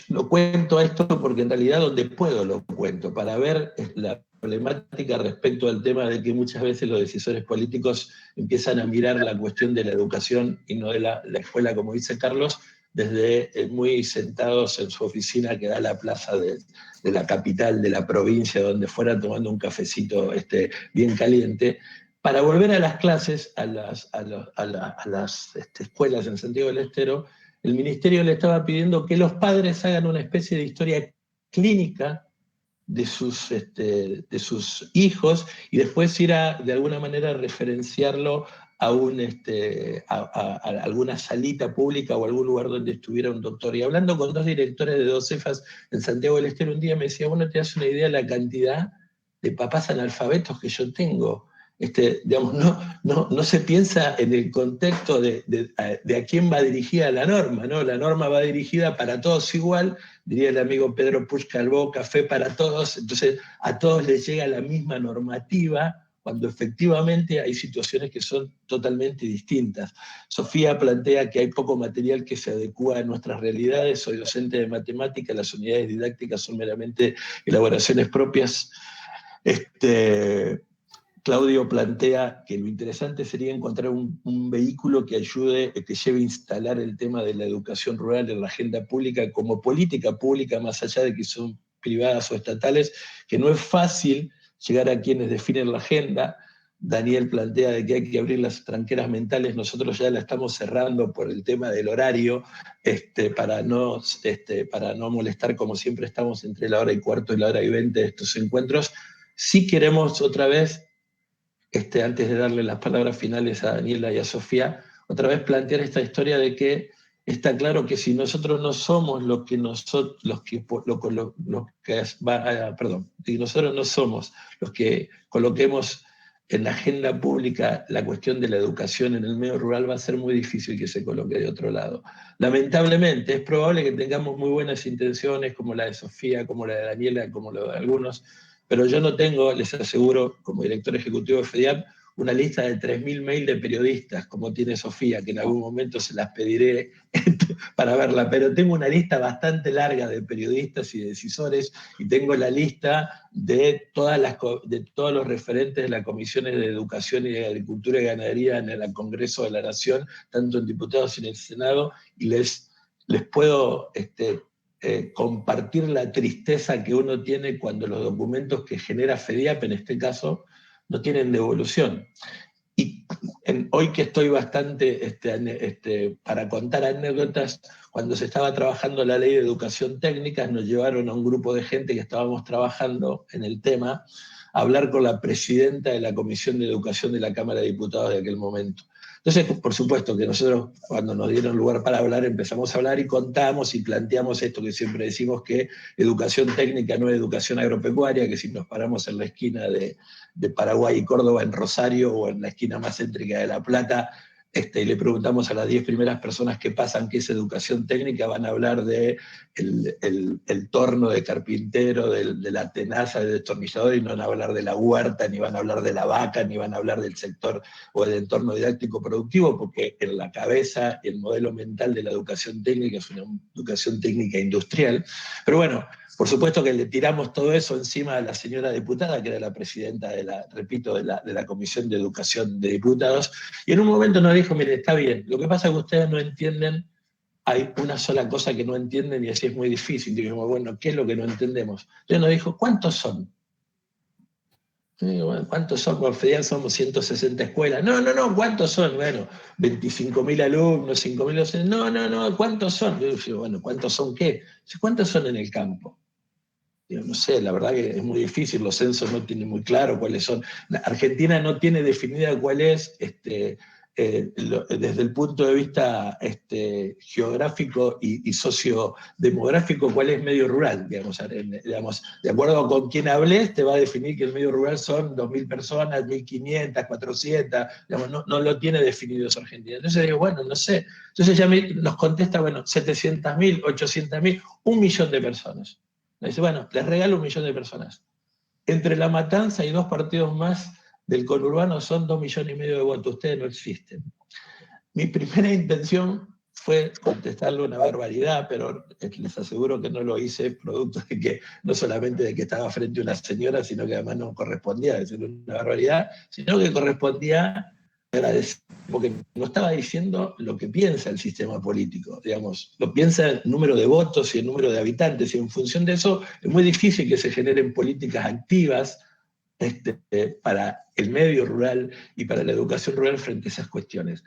lo cuento a esto porque en realidad donde puedo lo cuento, para ver la problemática respecto al tema de que muchas veces los decisores políticos empiezan a mirar la cuestión de la educación y no de la escuela, como dice Carlos, desde muy sentados en su oficina que da a la plaza de la capital, de la provincia, donde fuera tomando un cafecito bien caliente, para volver a las clases, a las escuelas en Santiago del Estero. El ministerio le estaba pidiendo que los padres hagan una especie de historia clínica de sus hijos y después ir de alguna manera referenciarlo a alguna salita pública o algún lugar donde estuviera un doctor. Y hablando con dos directores de dos cefas en Santiago del Estero, un día me decía, bueno, te das una idea de la cantidad de papás analfabetos que yo tengo. Digamos, no se piensa en el contexto de a quién va dirigida la norma, ¿no? La norma va dirigida para todos igual, diría el amigo Pedro Puig Calbó, café para todos, entonces a todos les llega la misma normativa, cuando efectivamente hay situaciones que son totalmente distintas. Sofía plantea que hay poco material que se adecúa a nuestras realidades. Soy docente de matemáticas, las unidades didácticas son meramente elaboraciones propias. Claudio plantea que lo interesante sería encontrar un vehículo que ayude, que lleve a instalar el tema de la educación rural en la agenda pública como política pública, más allá de que son privadas o estatales, que no es fácil llegar a quienes definen la agenda. Daniel plantea de que hay que abrir las tranqueras mentales, nosotros ya la estamos cerrando por el tema del horario, para no molestar, como siempre estamos entre la 1:15 y la 1:20 de estos encuentros. Sí queremos otra vez, antes de darle las palabras finales a Daniela y a Sofía, otra vez plantear esta historia de que está claro que si nosotros no somos si nosotros no somos los que coloquemos en la agenda pública la cuestión de la educación en el medio rural, va a ser muy difícil que se coloque de otro lado. Lamentablemente, es probable que tengamos muy buenas intenciones, como la de Sofía, como la de Daniela, como la de algunos, pero yo no tengo, les aseguro, como director ejecutivo de FEDIAP, una lista de 3.000 mails de periodistas, como tiene Sofía, que en algún momento se las pediré para verla, pero tengo una lista bastante larga de periodistas y de decisores, y tengo la lista de todos los referentes de las comisiones de Educación y de Agricultura y Ganadería en el Congreso de la Nación, tanto en diputados y en el Senado, y les puedo compartir la tristeza que uno tiene cuando los documentos que genera FEDIAP, en este caso, no tienen devolución. Y hoy que estoy bastante para contar anécdotas, cuando se estaba trabajando la ley de educación técnica, nos llevaron a un grupo de gente que estábamos trabajando en el tema a hablar con la presidenta de la Comisión de Educación de la Cámara de Diputados de aquel momento. Entonces, por supuesto que nosotros, cuando nos dieron lugar para hablar, empezamos a hablar y contamos y planteamos esto que siempre decimos, que educación técnica no es educación agropecuaria, que si nos paramos en la esquina de Paraguay y Córdoba, en Rosario, o en la esquina más céntrica de La Plata, y le preguntamos a las 10 primeras personas que pasan qué es educación técnica, van a hablar de el torno de carpintero, de la tenaza de destornillador, y no van a hablar de la huerta, ni van a hablar de la vaca, ni van a hablar del sector o del entorno didáctico productivo, porque en la cabeza, el modelo mental de la educación técnica es una educación técnica industrial. Pero bueno, por supuesto que le tiramos todo eso encima a la señora diputada, que era la presidenta de la Comisión de Educación de Diputados, y en un momento nos dijo, mire, está bien, lo que pasa es que ustedes no entienden, hay una sola cosa que no entienden y así es muy difícil. Y dijimos, bueno, ¿qué es lo que no entendemos? Entonces nos dijo, ¿cuántos son? Bueno, ¿cuántos son? Con FEDIAP somos 160 escuelas. No, ¿cuántos son? Bueno, 25.000 alumnos, 5.000 docentes. No, ¿cuántos son? Yo digo, bueno, ¿cuántos son qué? ¿Cuántos son en el campo? Yo no sé, la verdad que es muy difícil, los censos no tienen muy claro cuáles son. Argentina no tiene definida cuál es, desde el punto de vista geográfico y sociodemográfico, cuál es medio rural. Digamos, de acuerdo con quien hables, te va a definir que el medio rural son 2.000 personas, 1.500, 400, digamos, no lo tiene definido eso Argentina. Entonces digo, bueno, no sé. Entonces ya nos contesta, bueno, 700.000, 800.000, 1 millón de personas. Me dice, bueno, les regalo 1 millón de personas. Entre La Matanza y 2 partidos más del conurbano son 2,5 millones de votos. Ustedes no existen. Mi primera intención fue contestarle una barbaridad, pero les aseguro que no lo hice producto de que, no solamente de que estaba frente a una señora, sino que además no correspondía decirle una barbaridad, sino que correspondía agradecer, porque no estaba diciendo lo que piensa el sistema político, digamos, lo piensa el número de votos y el número de habitantes, y en función de eso es muy difícil que se generen políticas activas para el medio rural y para la educación rural frente a esas cuestiones.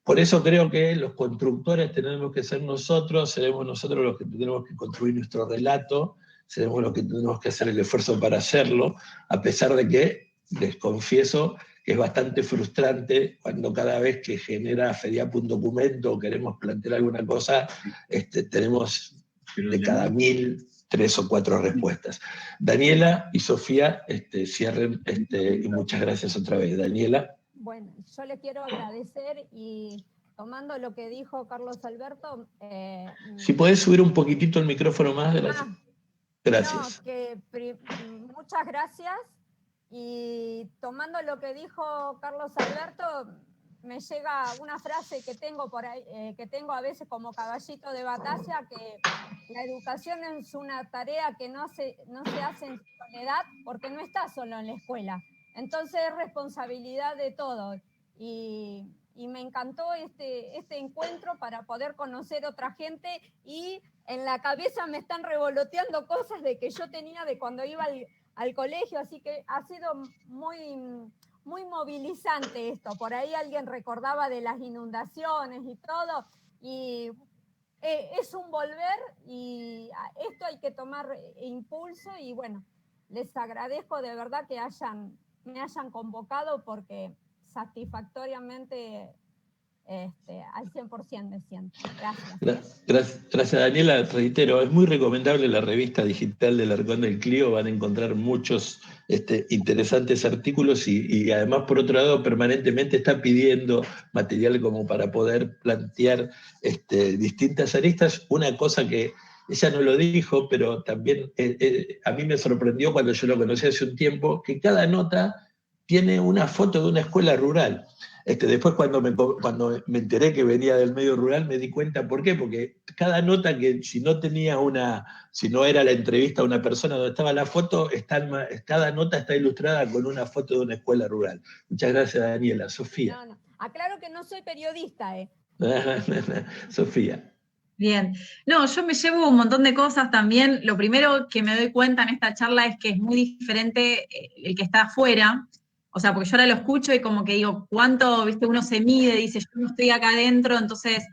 Por eso creo que los constructores tenemos que ser nosotros, seremos nosotros los que tenemos que construir nuestro relato, seremos los que tenemos que hacer el esfuerzo para hacerlo, a pesar de que, les confieso, que es bastante frustrante cuando cada vez que genera FEDIAP un documento o queremos plantear alguna cosa, tenemos de cada 1.000, 3 o 4 respuestas. Daniela y Sofía cierren, y muchas gracias otra vez. Daniela. Bueno, yo le quiero agradecer y tomando lo que dijo Carlos Alberto... si podés subir un poquitito el micrófono más. Gracias. No, muchas gracias. Y tomando lo que dijo Carlos Alberto, me llega una frase que tengo por ahí, que tengo a veces como caballito de batalla, que la educación es una tarea que no se hace en soledad porque no está solo en la escuela. Entonces es responsabilidad de todos. Y me encantó este encuentro para poder conocer otra gente, y en la cabeza me están revoloteando cosas de que yo tenía de cuando iba al colegio, así que ha sido muy, muy movilizante esto. Por ahí alguien recordaba de las inundaciones y todo, y es un volver, y esto hay que tomar impulso, y bueno, les agradezco de verdad que me hayan convocado, porque satisfactoriamente al 100% me siento. Gracias. Gracias, Daniela. Reitero, es muy recomendable la revista digital del Arcón del Clio, van a encontrar muchos interesantes artículos y además, por otro lado, permanentemente está pidiendo material como para poder plantear distintas aristas. Una cosa que ella no lo dijo, pero también a mí me sorprendió cuando yo lo conocí hace un tiempo, que cada nota tiene una foto de una escuela rural. Después cuando me enteré que venía del medio rural me di cuenta por qué, porque cada nota que si no era la entrevista a una persona donde estaba la foto, cada nota está ilustrada con una foto de una escuela rural. Muchas gracias, Daniela. Sofía. No. Aclaro que no soy periodista, Sofía. Bien, no, yo me llevo un montón de cosas también. Lo primero que me doy cuenta en esta charla es que es muy diferente el que está afuera. O sea, porque yo ahora lo escucho y como que digo, ¿cuánto, viste, uno se mide? Dice, yo no estoy acá adentro, entonces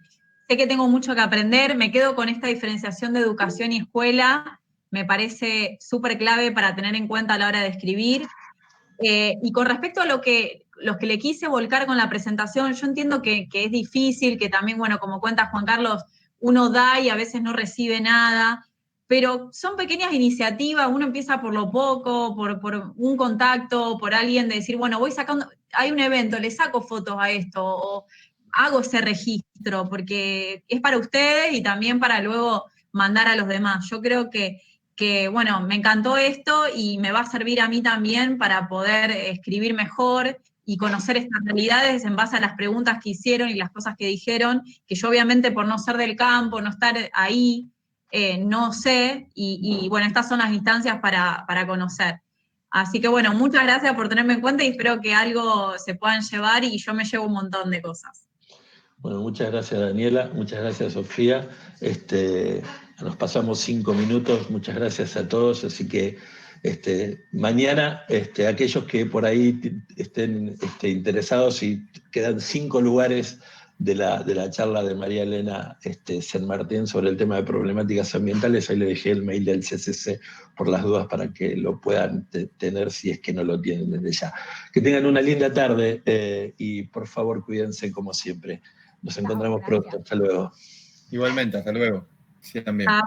sé que tengo mucho que aprender. Me quedo con esta diferenciación de educación y escuela. Me parece súper clave para tener en cuenta a la hora de escribir. Y con respecto a los que le quise volcar con la presentación, yo entiendo que es difícil, que también, bueno, como cuenta Juan Carlos, uno da y a veces no recibe nada. Pero son pequeñas iniciativas, uno empieza por lo poco, por un contacto, por alguien de decir, bueno, voy sacando, hay un evento, le saco fotos a esto, o hago ese registro, porque es para ustedes y también para luego mandar a los demás. Yo creo que bueno, me encantó esto y me va a servir a mí también para poder escribir mejor y conocer estas realidades en base a las preguntas que hicieron y las cosas que dijeron, que yo obviamente por no ser del campo, no estar ahí, no sé, y bueno, estas son las instancias para conocer. Así que bueno, muchas gracias por tenerme en cuenta y espero que algo se puedan llevar, y yo me llevo un montón de cosas. Bueno, muchas gracias, Daniela, muchas gracias, Sofía. Nos pasamos 5 minutos, muchas gracias a todos, así que mañana, aquellos que por ahí estén interesados, y quedan 5 lugares de la charla de María Elena San Martín sobre el tema de problemáticas ambientales, ahí le dejé el mail del CCC por las dudas para que lo puedan tener si es que no lo tienen desde ya. Que tengan una linda tarde y por favor cuídense como siempre. Nos encontramos pronto, hasta luego. Igualmente, hasta luego. Sí, también.